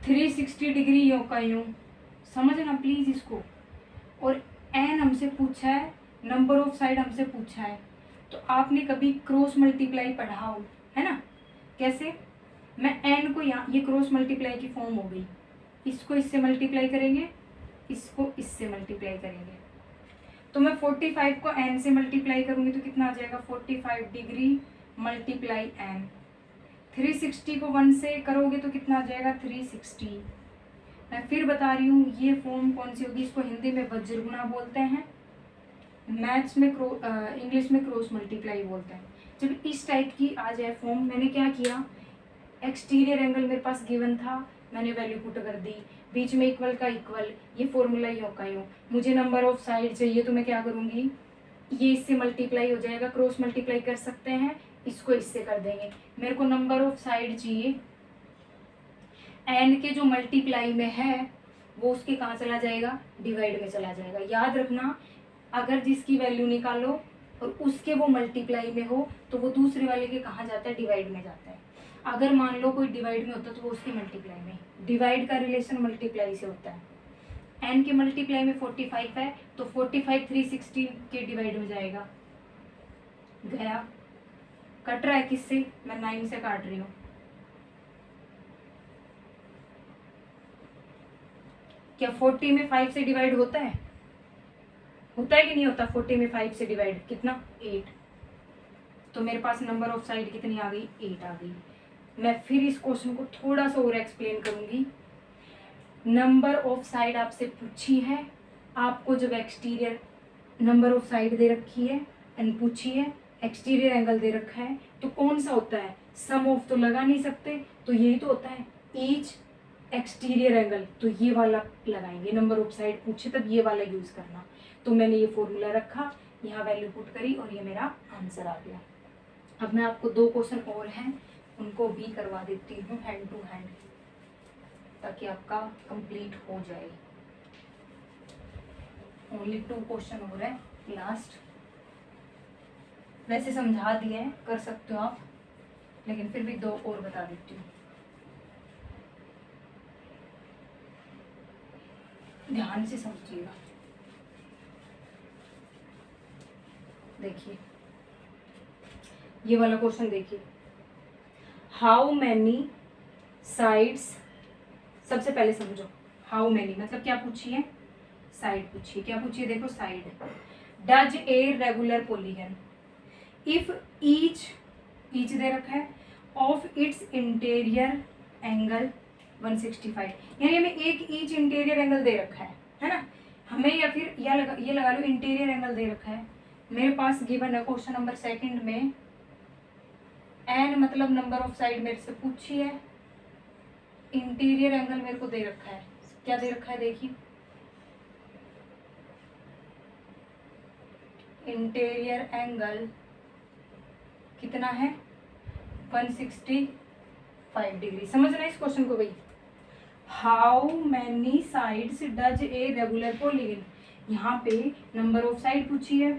360 डिग्री यूं का यूं, समझना प्लीज इसको। और एन हमसे पूछा है, नंबर ऑफ साइड हमसे पूछा है, तो आपने कभी क्रॉस मल्टीप्लाई पढ़ा हो, है ना, कैसे, मैं एन को यहाँ, ये क्रॉस मल्टीप्लाई की फॉर्म हो गई, इसको इससे मल्टीप्लाई करेंगे, इसको इससे मल्टीप्लाई करेंगे, तो मैं 45 को एन से मल्टीप्लाई करूंगी तो कितना आ जाएगा, 45 डिग्री मल्टीप्लाई एन। 360 को 1 से करोगे तो कितना आ जाएगा, 360। मैं फिर बता रही हूँ, ये फॉर्म कौन सी होगी, इसको हिंदी में वज्रगुणा बोलते हैं, मैथ्स में इंग्लिश में क्रॉस मल्टीप्लाई बोलते हैं। जब इस टाइप की आ जाए फॉर्म, मैंने क्या किया, एक्सटीरियर एंगल मेरे पास गिवन था, मैंने वैल्यू पुट कर दी, बीच में इक्वल का इक्वल, ये फॉर्मूला यूं का यूं। मुझे नंबर ऑफ साइड चाहिए, तो मैं क्या करूँगी, ये इससे मल्टीप्लाई हो जाएगा, क्रॉस मल्टीप्लाई कर सकते हैं, इसको इससे कर देंगे। मेरे को नंबर ऑफ साइड चाहिए, एन के जो मल्टीप्लाई में है वो उसके कहाँ चला जाएगा, डिवाइड में चला जाएगा। याद रखना, अगर जिसकी वैल्यू निकालो और उसके वो मल्टीप्लाई में हो तो वो दूसरे वाले के कहाँ जाता है, डिवाइड में जाता है। अगर मान लो कोई डिवाइड में होता तो वो उसकी मल्टीप्लाई में, डिवाइड का रिलेशन मल्टीप्लाई से होता है। एन के मल्टीप्लाई में 45 है, तो 45 360 के डिवाइड में जाएगा, गया, कट रहा है किससे, मैं 9 से काट रही हूँ, क्या 40 में 5 से डिवाइड होता है, होता है कि नहीं होता, 40 में 5 से डिवाइड कितना, 8। तो मेरे पास नंबर ऑफ साइड कितनी आ गई, 8 आ गई। मैं फिर इस क्वेश्चन को थोड़ा सा और एक्सप्लेन करूंगी। नंबर ऑफ साइड आपसे पूछी है, आपको जब एक्सटीरियर नंबर ऑफ साइड दे रखी है एंड पूछी है, एक्सटीरियर एंगल दे रखा है, तो कौन सा होता है, सम ऑफ तो लगा नहीं सकते, तो यही तो होता है ईच एक्सटीरियर एंगल, तो ये वाला लगाएंगे। नंबर ऑफ साइड पूछे तब ये वाला यूज करना। तो मैंने ये फॉर्मूला रखा, यहाँ वैल्यू पुट करी और ये मेरा आंसर आ गया। अब मैं आपको 2 क्वेश्चन और हैं, उनको भी करवा देती हूँ हैंड टू हैंड, ताकि आपका कंप्लीट हो जाए। ओनली 2 क्वेश्चन हो रहे हैं लास्ट। वैसे समझा दिए हैं, कर सकते हो आप, लेकिन फिर भी 2 और बता देती हूँ। ध्यान से समझिएगा। देखिए ये वाला क्वेश्चन देखिए, हाउ मैनी साइड्स, सबसे पहले समझो हाउ मैनी मतलब क्या पूछी है, साइड पूछी है। क्या पूछी है, देखो side, does a regular polygon if each दे रखा है ऑफ इट्स इंटीरियर एंगल 165, यानी हमें एक ईच इंटीरियर एंगल दे रखा है ना, हमें या फिर ये लगा लो इंटीरियर एंगल दे रखा है। मेरे पास गिवन है क्वेश्चन नंबर 2 में एन मतलब नंबर ऑफ साइड मेरे से पूछी है, इंटीरियर एंगल मेरे को दे रखा है। क्या दे रखा है, देखिए इंटीरियर एंगल कितना है 165 डिग्री। समझना इस क्वेश्चन को भाई, how many sides does a regular polygon, यहाँ पे नंबर ऑफ साइड पूछी है,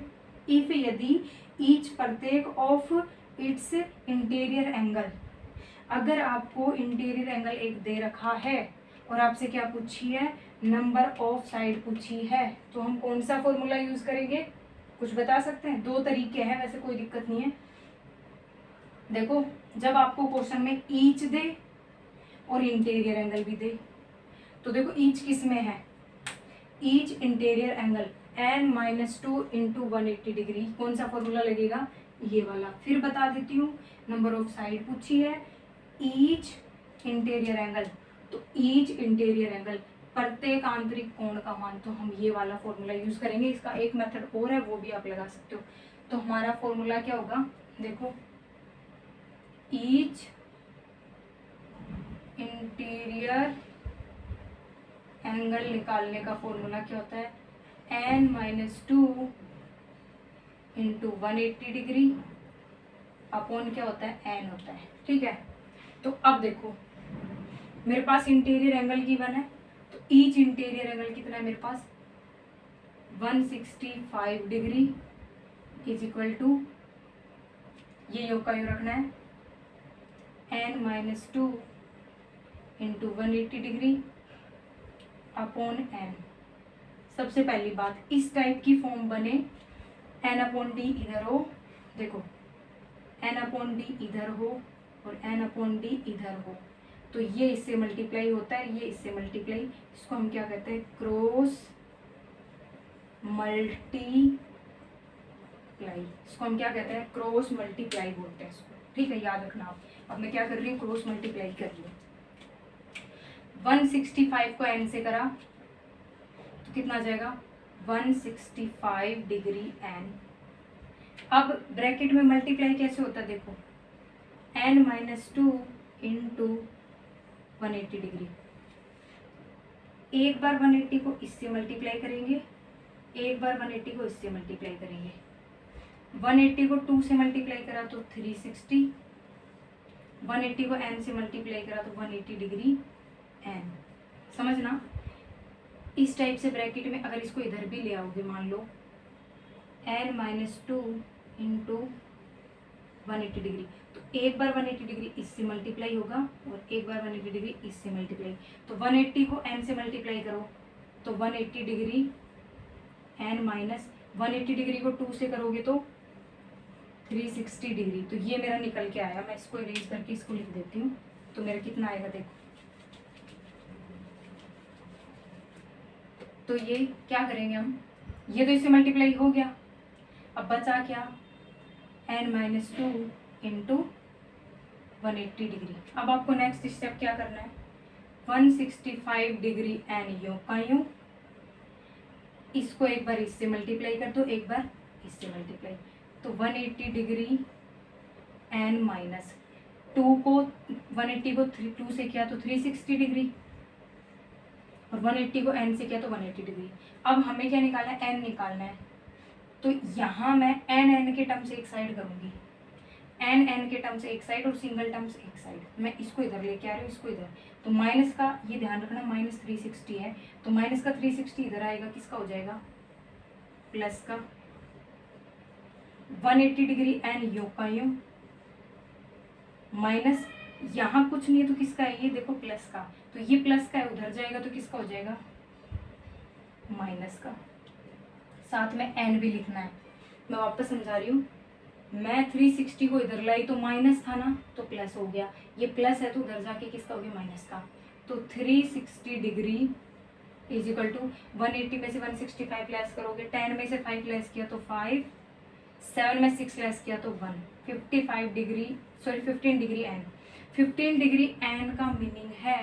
इफ यदि ईच प्रत्येक ऑफ इट्स इंटीरियर एंगल, अगर आपको इंटीरियर एंगल एक दे रखा है और आपसे क्या पूछी है, नंबर ऑफ साइड पूछी है, तो हम कौन सा फॉर्मूला यूज करेंगे, कुछ बता सकते हैं। 2 तरीके हैं, वैसे कोई दिक्कत नहीं है। देखो जब आपको क्वेश्चन में ईच दे और इंटीरियर एंगल भी दे, तो देखो ईच किस में है, each interior angle n-2 into 180 degree, कौन सा फॉर्मूला लगेगा, ये वाला। फिर बता देती हूँ, नंबर ऑफ साइड पूछी है, ईच इंटीरियर एंगल, तो ईच इंटीरियर एंगल प्रत्येक आंतरिक कोण का मान, तो हम ये वाला फॉर्मूला यूज करेंगे। इसका एक मेथड और है, वो भी आप लगा सकते हो। तो हमारा फॉर्मूला क्या होगा, देखो ईच इंटीरियर एंगल निकालने का फॉर्मूला क्या होता है, n-2 इंटू 180 डिग्री अपॉन क्या होता है, n होता है। ठीक है, तो अब देखो मेरे पास इंटीरियर एंगल गिवन है, तो ईच इंटीरियर एंगल कितना है मेरे पास 165 डिग्री इज इक्वल टू, ये योग का योग रखना है n-2 into 180 degree upon n। सबसे पहली बात, इस टाइप की फॉर्म बने n/d इधर हो, देखो n/d इधर हो और n/d इधर हो, तो ये इससे मल्टीप्लाई होता है, ये इससे मल्टीप्लाई, इसको हम क्या कहते हैं, क्रॉस मल्टीप्लाई, इसको हम क्या कहते हैं, क्रॉस मल्टीप्लाई बोलते हैं इसको। ठीक है, याद रखना आप। अब मैं क्या कर रही हूँ, क्रॉस मल्टीप्लाई कर रही हूँ। 165 को n से करा तो कितना आ जाएगा 165 डिग्री n। अब ब्रैकेट में मल्टीप्लाई कैसे होता है, देखो n-2 इंटू 180 डिग्री, एक बार 180 को इससे मल्टीप्लाई करेंगे, एक बार 180 को इससे मल्टीप्लाई करेंगे। 180 को 2 से मल्टीप्लाई करा तो 360, 180 को n से मल्टीप्लाई करा तो 180 डिग्री n। समझना, इस टाइप से ब्रैकेट में अगर इसको इधर भी ले आओगे, मान लो n-2 इंटू 180 डिग्री, तो एक बार 180 डिग्री इससे मल्टीप्लाई होगा और एक बार 180 डिग्री इससे मल्टीप्लाई, तो 180 को n से मल्टीप्लाई करो तो 180 डिग्री n माइनस 180 डिग्री को 2 से करोगे तो 360 डिग्री। तो ये मेरा निकल के आया, मैं इसको इरेज करके इसको लिख देती हूँ, तो मेरा कितना आएगा देखो। तो ये क्या करेंगे हम, ये तो इससे मल्टीप्लाई हो गया, अब बचा क्या n-2 इंटू 180 डिग्री। अब आपको नेक्स्ट स्टेप क्या करना है, 165 डिग्री n यूं का यूं, इसको एक बार इससे मल्टीप्लाई कर दो, एक बार इससे मल्टीप्लाई, तो 180 डिग्री n माइनस 2 को 180 को 2 से किया तो 360 डिग्री और 180 को n से किया तो 180 डिग्री। अब हमें क्या निकालना है, n निकालना है, तो यहाँ मैं n के टर्म से एक साइड करूँगी, n के टर्म से एक साइड और सिंगल टर्म से एक साइड, मैं इसको इधर लेके आ रही हूँ, इसको इधर, तो माइनस का ये ध्यान रखना -360 है, तो माइनस का 360 इधर आएगा, किसका हो जाएगा प्लस का 180 डिग्री एन योग का यूं माइनस, यहाँ कुछ नहीं है तो किसका है, ये देखो प्लस का, तो ये प्लस का है, उधर जाएगा तो किसका हो जाएगा, माइनस का। साथ में एन भी लिखना है। मैं वापस समझा रही हूँ, मैं 360 को इधर लाई तो माइनस था ना, तो प्लस हो गया, ये प्लस है तो उधर जाके किसका हो गया, माइनस का। तो 360 डिग्री इज इक्वल टू 180 में से 165 लेस करोगे, 10 में से 5 लेस किया तो 5, 7 में 6 लेस किया तो 1, 55 degree, sorry 15 degree N. 15 degree N का मीनिंग है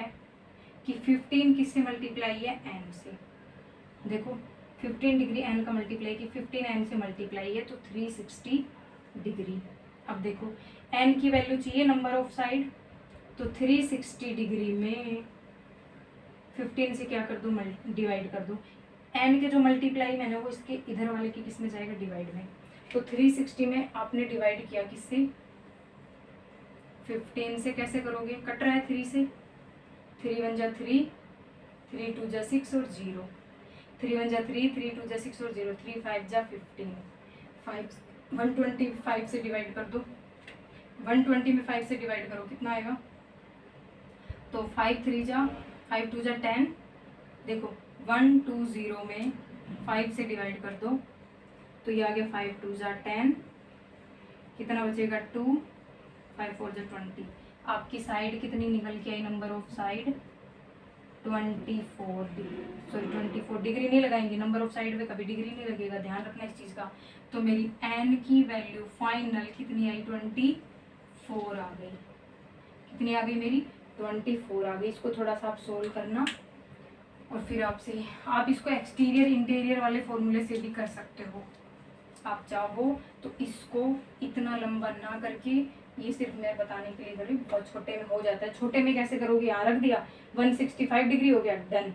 कि 15 किससे मल्टीप्लाई है, एन से। देखो 15 डिग्री एन का मल्टीप्लाई की 15 एन से मल्टीप्लाई है तो 360 डिग्री। अब देखो एन की वैल्यू चाहिए नंबर ऑफ साइड, तो 360 डिग्री में 15 से क्या कर दूँ, डिवाइड कर दूँ। एन के जो मल्टीप्लाई मैंने वो इसके इधर वाले की किस में जाएगा, डिवाइड में। तो 360 में आपने डिवाइड किया किससे, 15 से। कैसे करोगे, कट रहा है 3 से, 3 1 जा 3, 3 2 जा 6 और 0, 3 1 जा 3, 3 2 जा 6 और 0, 3 5 जा 15, 5 125 से डिवाइड कर दो, 120 में 5 से डिवाइड करो कितना आएगा, तो 5 3 जा 5 2 जा 10, देखो 120 में 5 से डिवाइड कर दो तो ये आ गया 5 2 जा 10, कितना बचेगा 2, 5 4 जा 20। आपकी साइड कितनी निकल के आई, number of side 24 degree, sorry 24 degree नहीं लगाएंगे, नंबर ऑफ साइड में कभी डिग्री नहीं लगेगा, ध्यान रखना इस चीज़ का। तो मेरी एन की वैल्यू फाइनल कितनी आई, 24 आ गई। कितनी आ गई मेरी, 24 आ गई। इसको थोड़ा सा आप सोल्व करना और फिर आपसे आप इसको एक्सटीरियर इंटीरियर वाले फॉर्मूले से भी कर सकते हो, आप चाहो तो। इसको इतना लंबा ना करके, ये सिर्फ मैं बताने के लिए करी, बहुत छोटे में हो जाता है। छोटे में कैसे करोगे, यहाँ रख दिया 165 डिग्री हो गया, डन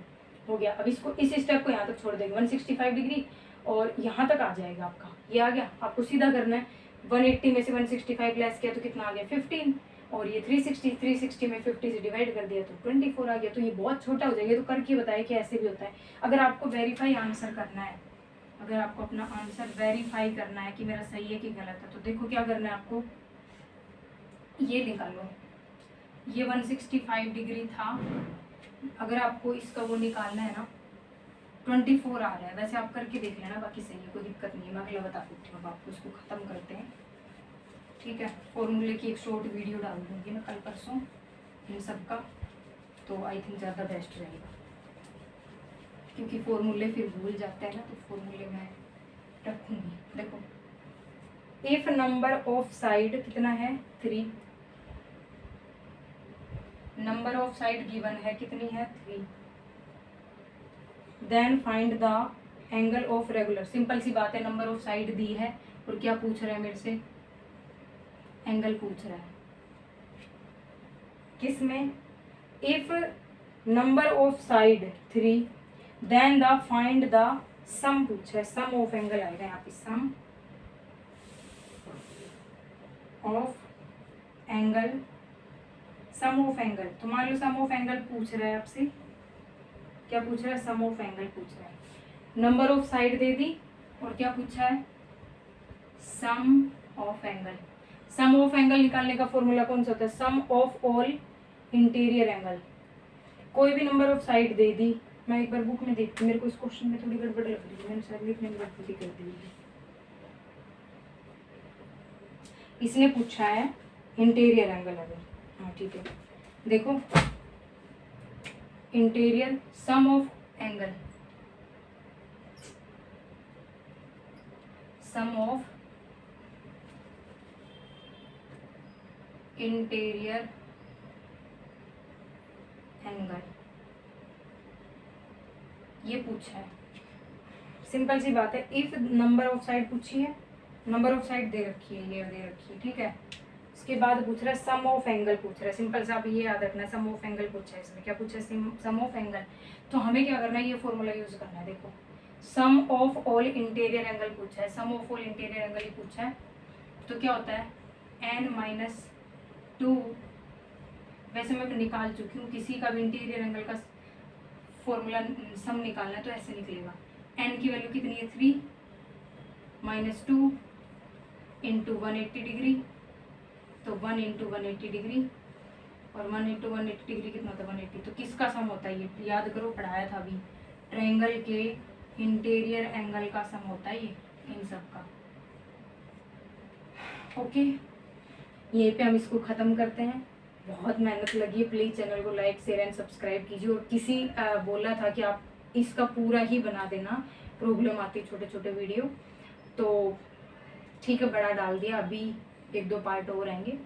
हो गया। अब इसको इस स्टेप को यहाँ तक छोड़ देंगे, 165 डिग्री और यहाँ तक आ जाएगा आपका, ये आ गया। आपको सीधा करना है, 180 में से 165 लेस किया तो कितना आ गया 15, और ये 360 में 50 से डिवाइड कर दिया तो 24 आ गया। तो ये बहुत छोटा हो जाएगा, तो करके बताया कि ऐसे भी होता है। अगर आपको वेरीफाई आंसर करना है, अगर आपको अपना आंसर वेरीफाई करना है कि मेरा सही है कि गलत है, तो देखो क्या करना है आपको, ये निकालो, ये 165 डिग्री था, अगर आपको इसका वो निकालना है ना, 24 आ रहा है। वैसे आप करके देख लेना, बाकी सही है, कोई दिक्कत नहीं है, मैं अगला बता सकती हूँ। आपको इसको ख़त्म करते हैं, ठीक है। फॉर्मूले की एक शॉर्ट वीडियो डाल दूँगी मैं कल परसों इन सब का, तो आई थिंक ज़्यादा बेस्ट रहेगा, क्योंकि फॉर्मूले फिर भूल जाते हैं ना, तो फॉर्मूले मैं रखूँगी। देखो इफ नंबर ऑफ साइड कितना है 3, नंबर ऑफ साइड गिवन है कितनी है 3, then find the angle of regular. Simple सी बात है, नंबर ऑफ साइड दी है और क्या पूछ रहा है मेरे से, एंगल पूछ रहा है। किस में, if number of side 3 then the find the sum पूछा है, सम ऑफ एंगल आएगा यहाँ पे, sum of angle, sum of angle. तो मान लो सम ऑफ एंगल पूछ रहा है आपसे, क्या पूछ रहा है, सम ऑफ एंगल पूछ रहा है। नंबर ऑफ साइड दे दी और क्या पूछा है, sum of angle. Sum of angle निकालने का फॉर्मूला कौन सा होता है, sum of all interior angle. कोई भी नंबर ऑफ साइड दे दी, मैं एक बार बुक में देखती, मेरे को इस क्वेश्चन में थोड़ी गड़बड़ लग रही है, मैंने शायद लिखने में गड़बड़ी कर दी है। इसने पूछा है इंटीरियर एंगल, अगर हाँ ठीक है, देखो interior sum of angle, sum of interior angle, ये पूछा है। सिंपल सी बात है, इफ नंबर ऑफ साइड पूछी है, नंबर ऑफ साइड दे रखी है, ये दे रखी है, ठीक है। इसके बाद पूछ रहा है सम ऑफ एंगल पूछ रहा है। सिंपल सा आप ये याद रखना है, सम ऑफ एंगल पूछा है। इसमें क्या पूछा है, सम ऑफ एंगल। तो हमें क्या करना है, ये फॉर्मूला यूज करना है। देखो sum of all interior angle पूछा है, sum of all interior angle ही पूछा है, तो क्या होता है n-2। वैसे मैं निकाल चुकी हूँ, किसी का भी इंटीरियर एंगल का फॉर्मूला सम निकालना है तो ऐसे निकलेगा। n की वैल्यू कितनी है 3, -2 इंटू 180 डिग्री, तो 1 इंटू 180 डिग्री, और 1 इंटू 180 डिग्री कितना होता है 180। तो किसका सम होता है ये याद करो, पढ़ाया था अभी। ट्रायंगल के इंटीरियर एंगल का सम होता है ये, इन सब का। ओके, यहीं पे हम इसको ख़त्म करते हैं। बहुत मेहनत लगी है, प्लीज़ चैनल को लाइक शेयर एंड सब्सक्राइब कीजिए। और किसी बोला था कि आप इसका पूरा ही बना देना, प्रॉब्लम आती है छोटे छोटे वीडियो, तो ठीक है बड़ा डाल दिया। अभी 1-2 पार्ट और आएंगे।